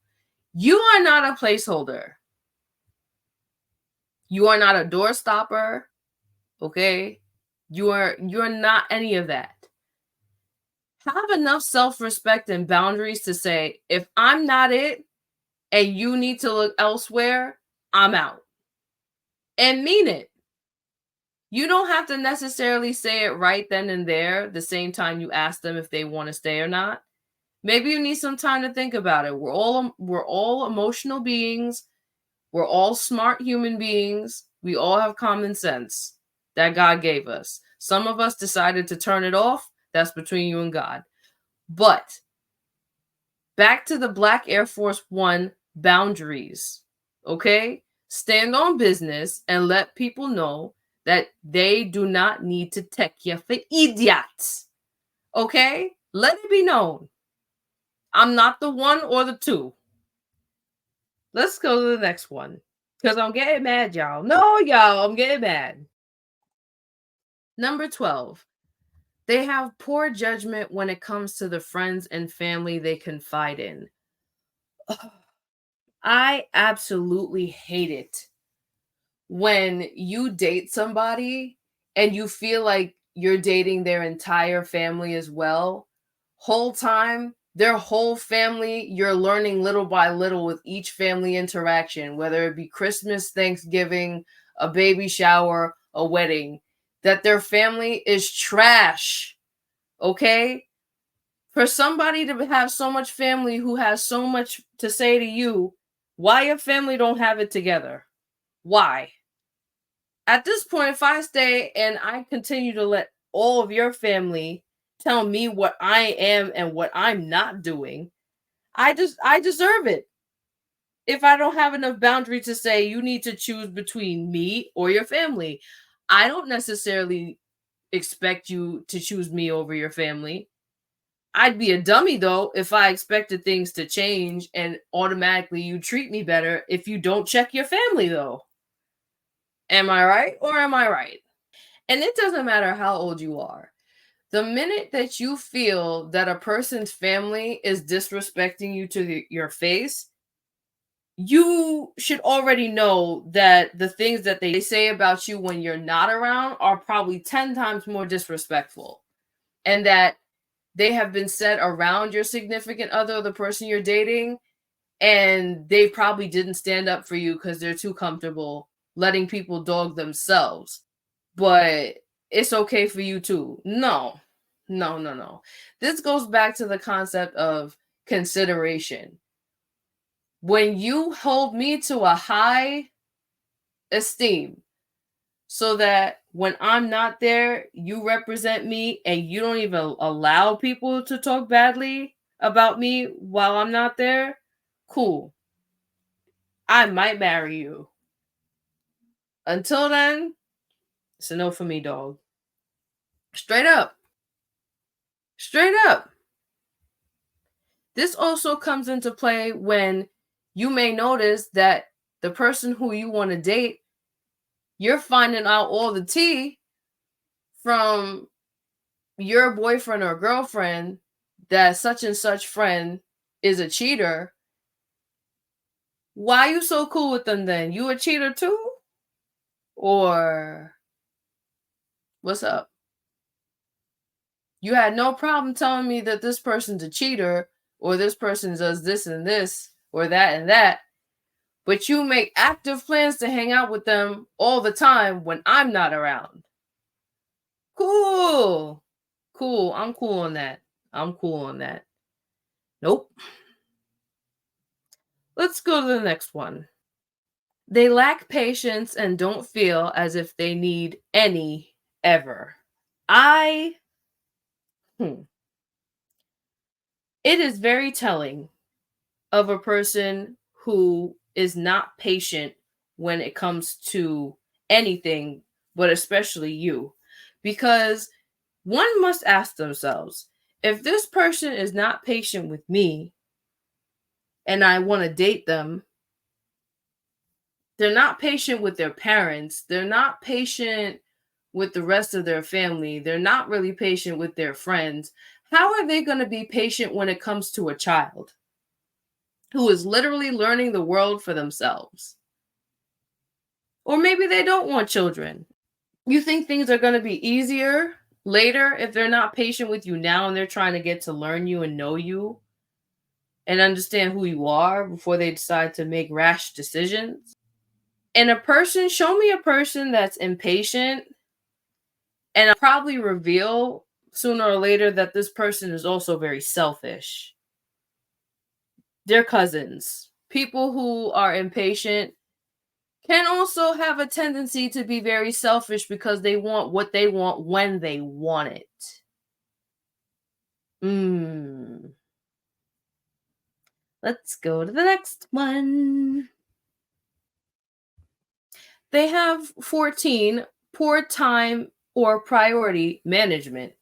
You are not a placeholder. You are not a door stopper, okay? You're not any of that. Have enough self-respect and boundaries to say, if I'm not it and you need to look elsewhere, I'm out. And mean it. You don't have to necessarily say it right then and there, the same time you ask them if they want to stay or not. Maybe you need some time to think about it. We're all emotional beings. We're all smart human beings. We all have common sense that God gave us. Some of us decided to turn it off. That's between you and God. But back to the Black Air Force One boundaries. Okay? Stand on business and let people know that they do not need to take you for idiots. Okay? Let it be known. I'm not the one or the two. Let's go to the next one. Because I'm getting mad, y'all. No, y'all, I'm getting mad. Number 12. They have poor judgment when it comes to the friends and family they confide in. I absolutely hate it when you date somebody and you feel like you're dating their entire family as well. Whole time, their whole family, you're learning little by little with each family interaction, whether it be Christmas, Thanksgiving, a baby shower, a wedding, that their family is trash. Okay? For somebody to have so much family who has so much to say to you, why your family don't have it together? Why? At this point, if I stay and I continue to let all of your family tell me what I am and what I'm not doing, I deserve it. If I don't have enough boundary to say you need to choose between me or your family, I don't necessarily expect you to choose me over your family. I'd be a dummy though if I expected things to change and automatically you treat me better if you don't check your family though. Am I right or am I right? And it doesn't matter how old you are. The minute that you feel that a person's family is disrespecting you to your face, you should already know that the things that they say about you when you're not around are probably 10 times more disrespectful. And that they have been said around your significant other, the person you're dating, and they probably didn't stand up for you because they're too comfortable letting people dog themselves. But it's okay for you too. No, no, no, no. This goes back to the concept of consideration. When you hold me to a high esteem, so that when I'm not there, you represent me and you don't even allow people to talk badly about me while I'm not there, cool. I might marry you. Until then, it's a no for me, dog. Straight up. Straight up. This also comes into play when you may notice that the person who you want to date You're finding out all the tea from your boyfriend or girlfriend that such and such friend is a cheater. Why you so cool with them then? You a cheater too? Or what's up? You had no problem telling me that this person's a cheater or this person does this and this or that and that, but you make active plans to hang out with them all the time when I'm not around. Cool. Cool. I'm cool on that. I'm cool on that. Nope. Let's go to the next one. They lack patience and don't feel as if they need any ever. I, hmm, it is very telling of a person who is not patient when it comes to anything, but especially you. Because one must ask themselves, if this person is not patient with me and I want to date them, they're not patient with their parents, they're not patient with the rest of their family, they're not really patient with their friends. How are they going to be patient when it comes to a child who is literally learning the world for themselves? Or maybe they don't want children. You think things are going to be easier later if they're not patient with you now and they're trying to get to learn you and know you and understand who you are before they decide to make rash decisions? And a person, show me a person that's impatient, and I'll probably reveal sooner or later that this person is also very selfish. They're cousins. People who are impatient can also have a tendency to be very selfish because they want what they want when they want it. Mm. Let's go to the next one. They have 14, poor time or priority management.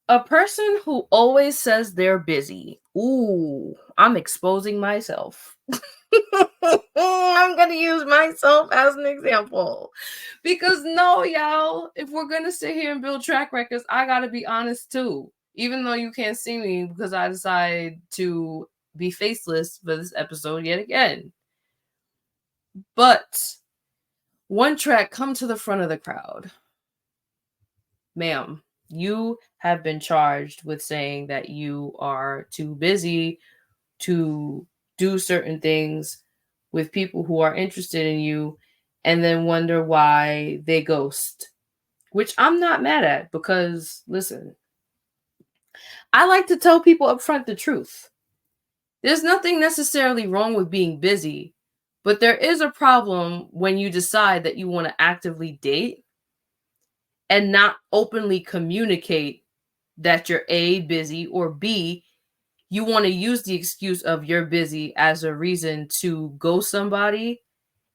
A person who always says they're busy. Ooh, I'm exposing myself. I'm going to use myself as an example. Because no, y'all, if we're going to sit here and build track records, I got to be honest too. Even though you can't see me because I decided to be faceless for this episode yet again. But one track, come to the front of the crowd. Ma'am, you have been charged with saying that you are too busy to do certain things with people who are interested in you and then wonder why they ghost, which I'm not mad at because, listen, I like to tell people up front the truth. There's nothing necessarily wrong with being busy, but there is a problem when you decide that you want to actively date and not openly communicate that you're A, busy, or B, you want to use the excuse of you're busy as a reason to ghost somebody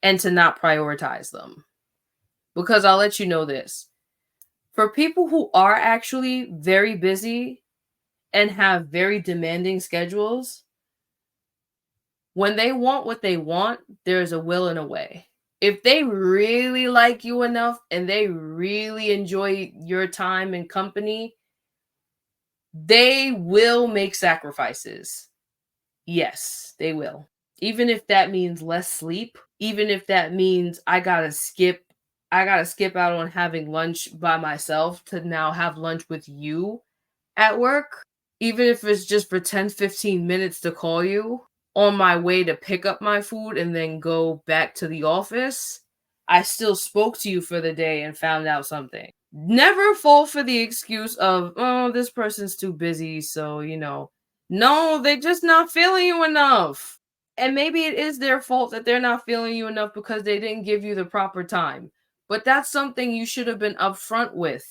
and to not prioritize them. Because I'll let you know this. For people who are actually very busy and have very demanding schedules, when they want what they want, there's a will and a way. If they really like you enough and they really enjoy your time and company, they will make sacrifices. Yes, they will. Even if that means less sleep, even if that means I gotta skip out on having lunch by myself to now have lunch with you at work, even if it's just for 10, 15 minutes to call you on my way to pick up my food and then go back to the office, I still spoke to you for the day and found out something. Never fall for the excuse of, oh, this person's too busy, so, no, they're just not feeling you enough. And maybe it is their fault that they're not feeling you enough because they didn't give you the proper time. But that's something you should have been upfront with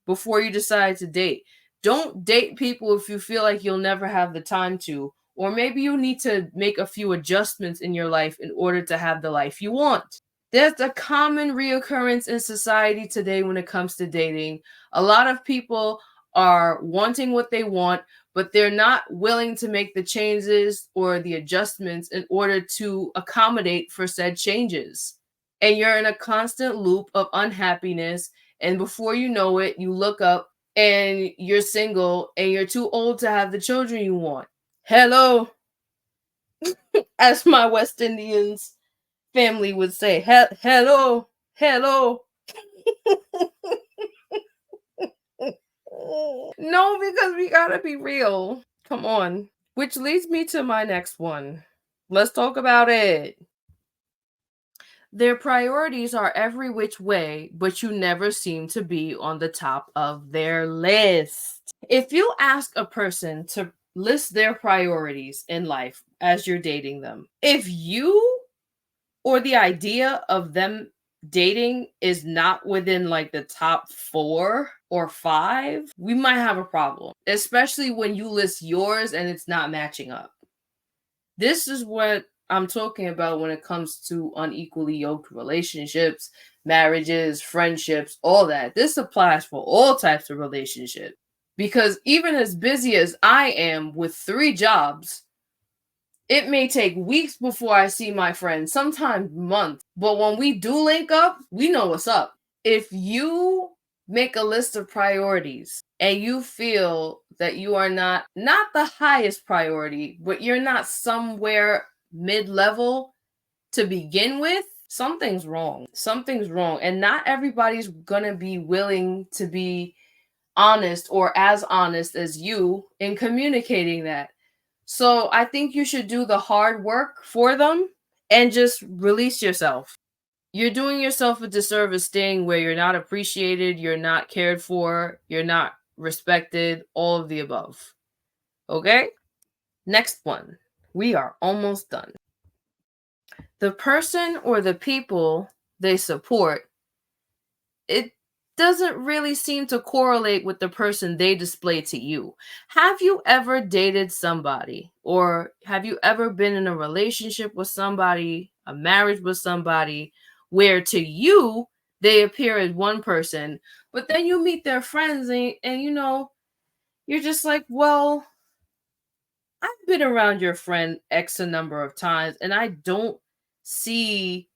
before you decide to date. Don't date people if you feel like you'll never have the time to, or maybe you need to make a few adjustments in your life in order to have the life you want. There's a common reoccurrence in society today when it comes to dating. A lot of people are wanting what they want, but they're not willing to make the changes or the adjustments in order to accommodate for said changes. and you're in a constant loop of unhappiness. And before you know it, you look up and you're single and you're too old to have the children you want. Hello, as my West Indians family would say, hello, hello. No, because we gotta be real. Come on. Which leads me to my next one. Let's talk about it. Their priorities are every which way, but you never seem to be on the top of their list. If you ask a person to list their priorities in life as you're dating them, if you or the idea of them dating is not within like the top 4 or 5, we might have a problem, especially when you list yours and it's not matching up. This is what I'm talking about when it comes to unequally yoked relationships, marriages, friendships, all that. This applies for all types of relationships. Because even as busy as I am with 3 jobs, it may take weeks before I see my friends, sometimes months. But when we do link up, we know what's up. If you make a list of priorities and you feel that you are not the highest priority, but you're not somewhere mid-level to begin with, something's wrong. Something's wrong. And not everybody's going to be willing to be honest or as honest as you in communicating that. So I think you should do the hard work for them and just release yourself. You're doing yourself a disservice staying where you're not appreciated, you're not cared for, you're not respected, all of the above. Okay? Next one. We are almost done. The person or the people they support, it doesn't really seem to correlate with the person they display to you. Have you ever dated somebody, or have you ever been in a relationship with somebody, a marriage with somebody, where to you they appear as one person, but then you meet their friends and you're just like, well, I've been around your friend X a number of times and I don't see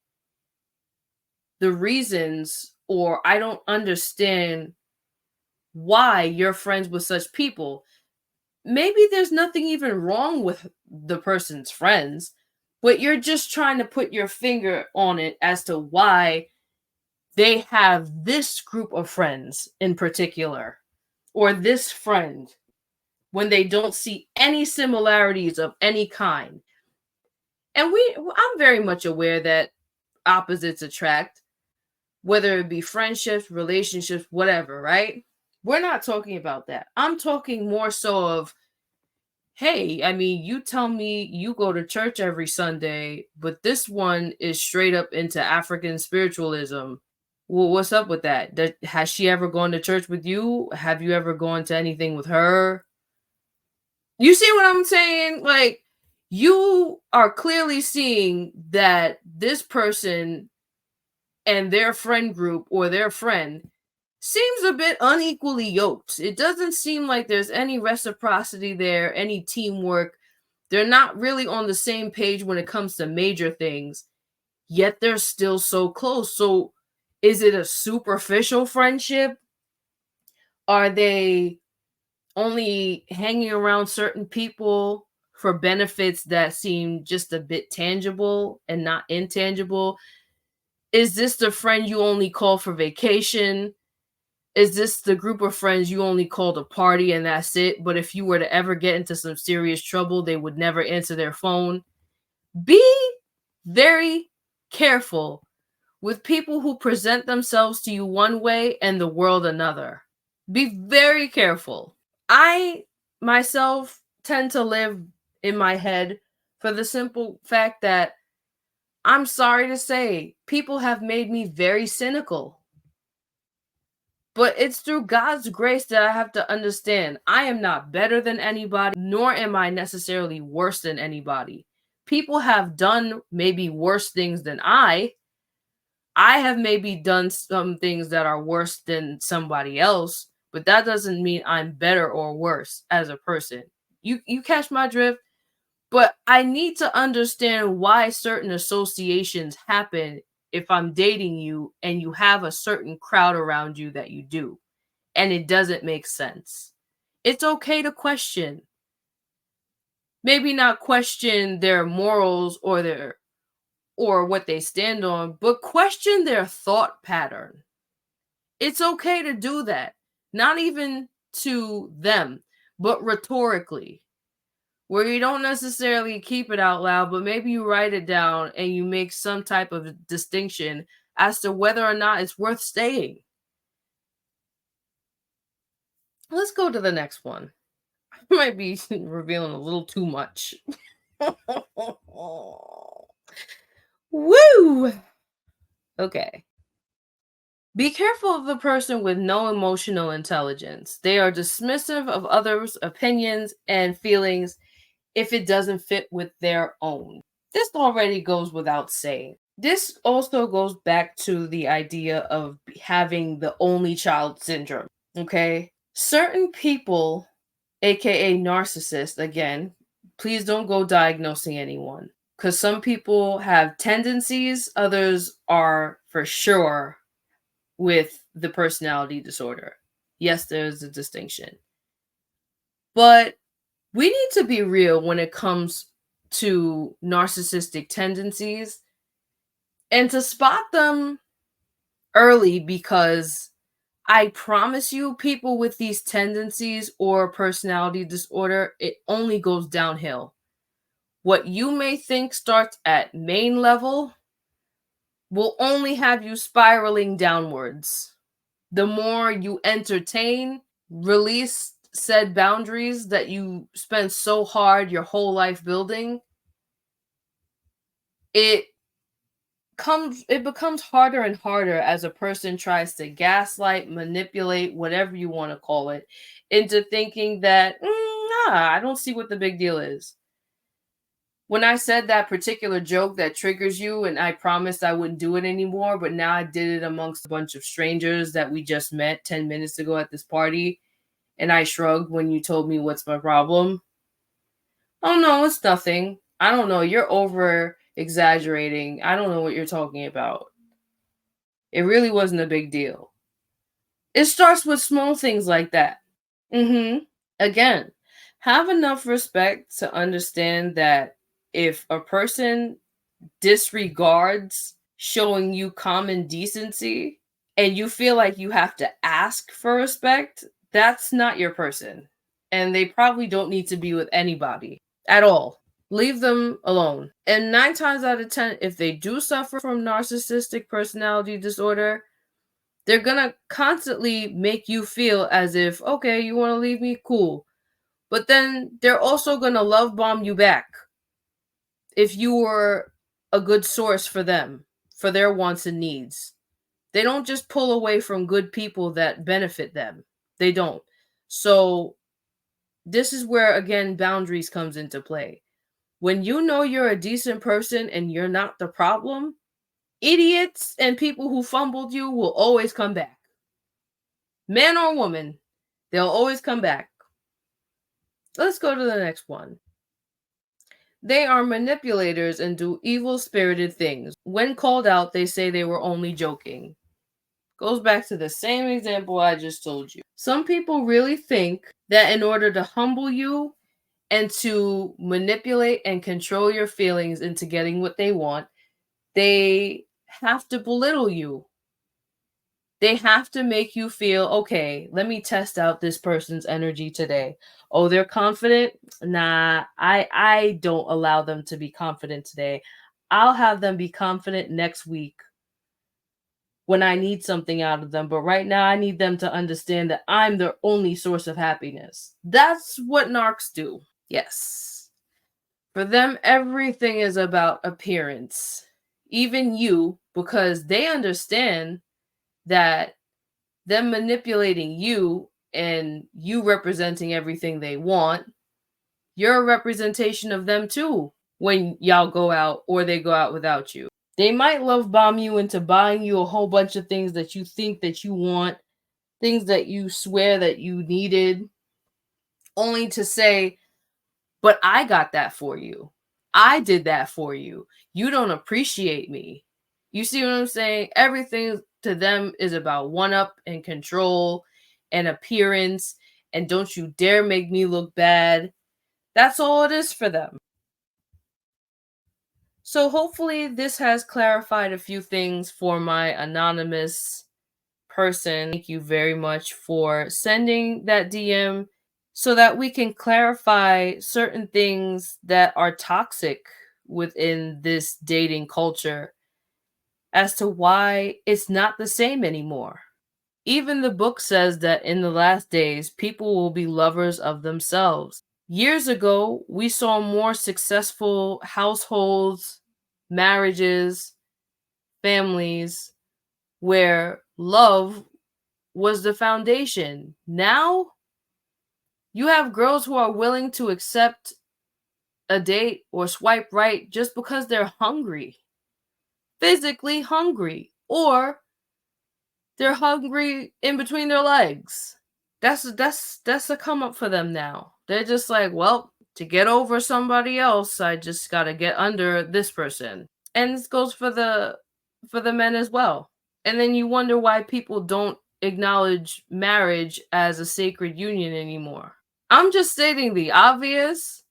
the reasons, or I don't understand why you're friends with such people. Maybe there's nothing even wrong with the person's friends, but you're just trying to put your finger on it as to why they have this group of friends in particular, or this friend, when they don't see any similarities of any kind. And I'm very much aware that opposites attract, whether it be friendships, relationships, whatever, right? We're not talking about that. I'm talking more so of, hey, I mean, you tell me you go to church every Sunday, but this one is straight up into African spiritualism. Well, what's up with that? Has she ever gone to church with you? Have you ever gone to anything with her? You see what I'm saying? Like, you are clearly seeing that this person and their friend group or their friend seems a bit unequally yoked. It doesn't seem like there's any reciprocity there, any teamwork. They're not really on the same page when it comes to major things, yet they're still so close. So, is it a superficial friendship? Are they only hanging around certain people for benefits that seem just a bit tangible and not intangible? Is this the friend you only call for vacation? Is this the group of friends you only call to party and that's it? But if you were to ever get into some serious trouble, they would never answer their phone. Be very careful with people who present themselves to you one way and the world another. Be very careful. I myself tend to live in my head for the simple fact that, I'm sorry to say, people have made me very cynical. But it's through God's grace that I have to understand I am not better than anybody, nor am I necessarily worse than anybody. People have done maybe worse things than I. I have maybe done some things that are worse than somebody else, but that doesn't mean I'm better or worse as a person. You catch my drift? But I need to understand why certain associations happen if I'm dating you and you have a certain crowd around you that you do, and it doesn't make sense. It's okay to question. Maybe not question their morals or what they stand on, but question their thought pattern. It's okay to do that. Not even to them, but rhetorically, where you don't necessarily keep it out loud, but maybe you write it down and you make some type of distinction as to whether or not it's worth staying. Let's go to the next one. I might be revealing a little too much. Woo! Okay. Be careful of the person with no emotional intelligence. They are dismissive of others' opinions and feelings if it doesn't fit with their own. This already goes without saying. This also goes back to the idea of having the only child syndrome. Okay? Certain people, aka narcissists, again, please don't go diagnosing anyone. Because some people have tendencies, others are for sure with the personality disorder. Yes, there's a distinction. But we need to be real when it comes to narcissistic tendencies and to spot them early, because I promise you, people with these tendencies or personality disorder, it only goes downhill. What you may think starts at main level will only have you spiraling downwards. The more you entertain, release said boundaries that you spent so hard your whole life building, it becomes harder and harder as a person tries to gaslight, manipulate, whatever you want to call it, into thinking that I don't see what the big deal is. When I said that particular joke that triggers you, and I promised I wouldn't do it anymore, but now I did it amongst a bunch of strangers that we just met 10 minutes ago at this party, and I shrugged when you told me what's my problem. Oh no, it's nothing. I don't know. You're over exaggerating. I don't know what you're talking about. It really wasn't a big deal. It starts with small things like that. Again, have enough respect to understand that if a person disregards showing you common decency and you feel like you have to ask for respect, that's not your person. And they probably don't need to be with anybody at all. Leave them alone. And 9 times out of 10, if they do suffer from narcissistic personality disorder, they're gonna constantly make you feel as if, okay, you wanna leave me? Cool. But then they're also gonna love bomb you back if you were a good source for them, for their wants and needs. They don't just pull away from good people that benefit them. They don't. So this is where, again, boundaries comes into play. When you know you're a decent person and you're not the problem, idiots and people who fumbled you will always come back. Man or woman, they'll always come back. Let's go to the next one. They are manipulators and do evil spirited things. When called out, they say they were only joking. Goes back to the same example I just told you. Some people really think that in order to humble you and to manipulate and control your feelings into getting what they want, they have to belittle you. They have to make you feel, okay, let me test out this person's energy today. Oh, they're confident? Nah, I don't allow them to be confident today. I'll have them be confident next week when I need something out of them. But right now, I need them to understand that I'm their only source of happiness. That's what narcs do. Yes. For them, everything is about appearance. Even you, because they understand that them manipulating you and you representing everything they want, you're a representation of them too when y'all go out or they go out without you. They might love bomb you into buying you a whole bunch of things that you think that you want, things that you swear that you needed, only to say, but I got that for you. I did that for you. You don't appreciate me. You see what I'm saying? Everything to them is about one up and control and appearance, and don't you dare make me look bad. That's all it is for them. So hopefully this has clarified a few things for my anonymous person. Thank you very much for sending that DM so that we can clarify certain things that are toxic within this dating culture as to why it's not the same anymore. Even the book says that in the last days, people will be lovers of themselves. Years ago, we saw more successful households, marriages, families where love was the foundation. Now, you have girls who are willing to accept a date or swipe right just because they're hungry, physically hungry, or they're hungry in between their legs. That's a come up for them now. They're just like, well, to get over somebody else, I just got to get under this person. And this goes for the men as well. And then you wonder why people don't acknowledge marriage as a sacred union anymore. I'm just stating the obvious,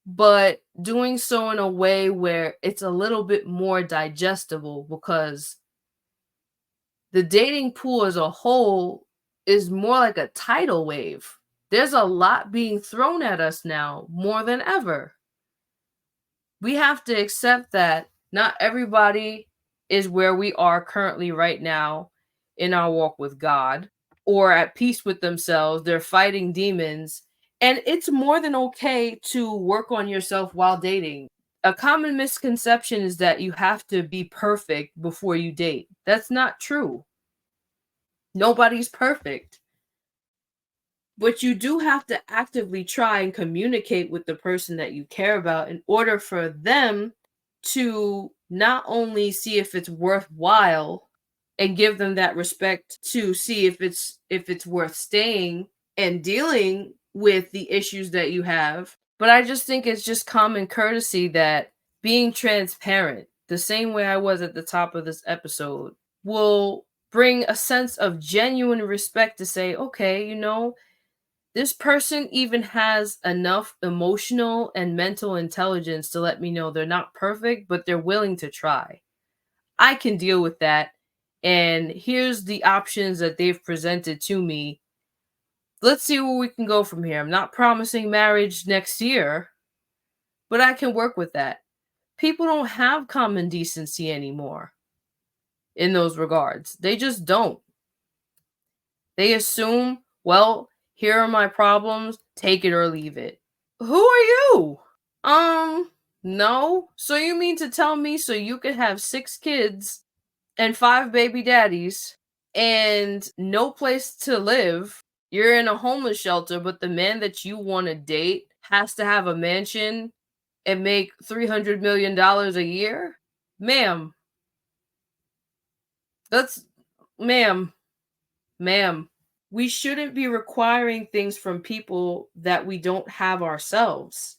but doing so in a way where it's a little bit more digestible, because the dating pool as a whole is more like a tidal wave. There's a lot being thrown at us now more than ever. We have to accept that not everybody is where we are currently right now in our walk with God or at peace with themselves. They're fighting demons. And it's more than okay to work on yourself while dating. A common misconception is that you have to be perfect before you date. That's not true. Nobody's perfect. But you do have to actively try and communicate with the person that you care about in order for them to not only see if it's worthwhile and give them that respect to see if it's worth staying and dealing with the issues that you have. But I just think it's just common courtesy that being transparent, the same way I was at the top of this episode, will bring a sense of genuine respect to say, okay, this person even has enough emotional and mental intelligence to let me know they're not perfect, but they're willing to try. I can deal with that. And here's the options that they've presented to me. Let's see where we can go from here. I'm not promising marriage next year, but I can work with that. People don't have common decency anymore in those regards. They just don't. They assume, well, here are my problems, take it or leave it. Who are you? No. So you mean to tell me so you could have 6 kids and 5 baby daddies and no place to live? You're in a homeless shelter, but the man that you want to date has to have a mansion and make $300 million a year? Ma'am, that's, ma'am, ma'am. We shouldn't be requiring things from people that we don't have ourselves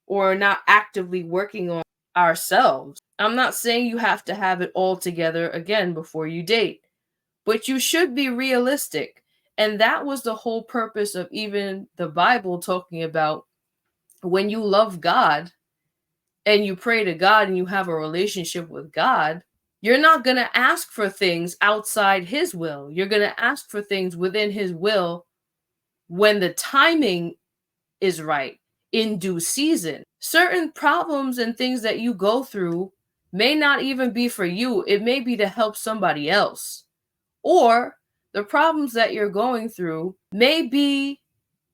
or not actively working on ourselves. I'm not saying you have to have it all together again before you date, but you should be realistic. And that was the whole purpose of even the Bible talking about when you love God and you pray to God and you have a relationship with God, you're not going to ask for things outside His will. You're going to ask for things within His will when the timing is right, in due season. Certain problems and things that you go through may not even be for you, it may be to help somebody else. Or the problems that you're going through may be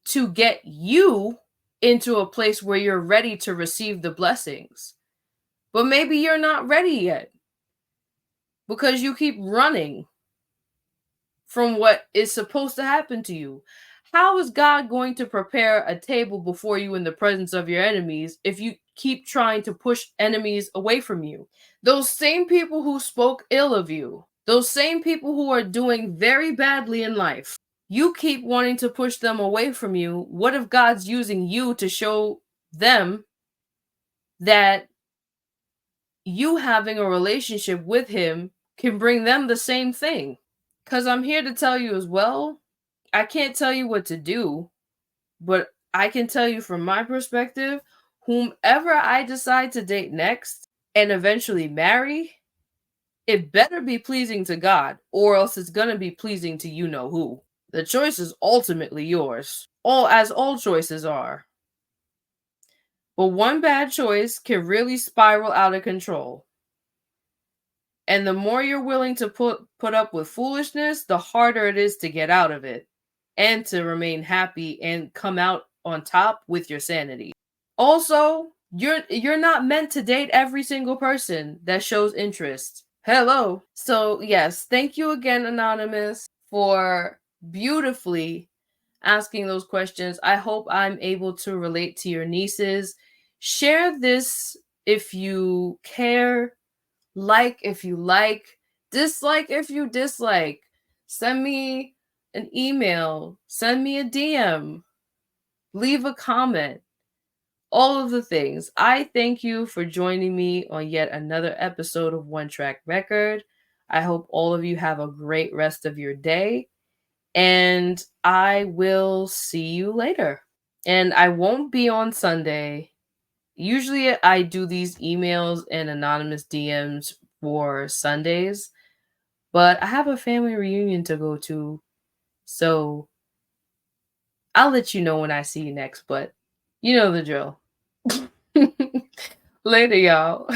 to get you into a place where you're ready to receive the blessings. But maybe you're not ready yet because you keep running from what is supposed to happen to you. How is God going to prepare a table before you in the presence of your enemies if you keep trying to push enemies away from you? Those same people who spoke ill of you, those same people who are doing very badly in life, you keep wanting to push them away from you. What if God's using you to show them that you having a relationship with him can bring them the same thing. Because I'm here to tell you as well, I can't tell you what to do, but I can tell you from my perspective, whomever I decide to date next and eventually marry, it better be pleasing to God, or else it's gonna be pleasing to you know who. The choice is ultimately yours, all as all choices are. But one bad choice can really spiral out of control. And the more you're willing to put up with foolishness, the harder it is to get out of it and to remain happy and come out on top with your sanity. Also, you're not meant to date every single person that shows interest. Hello. So, yes, thank you again, Anonymous, for beautifully asking those questions. I hope I'm able to relate to your nieces. Share this if you care, like if you like, dislike if you dislike. Send me an email, send me a DM, leave a comment, all of the things. I thank you for joining me on yet another episode of One Track Record. I hope all of you have a great rest of your day, and I will see you later. And I won't be on Sunday. Usually I do these emails and anonymous DMs for Sundays, but I have a family reunion to go to, so I'll let you know when I see you next, but you know the drill. Later, y'all.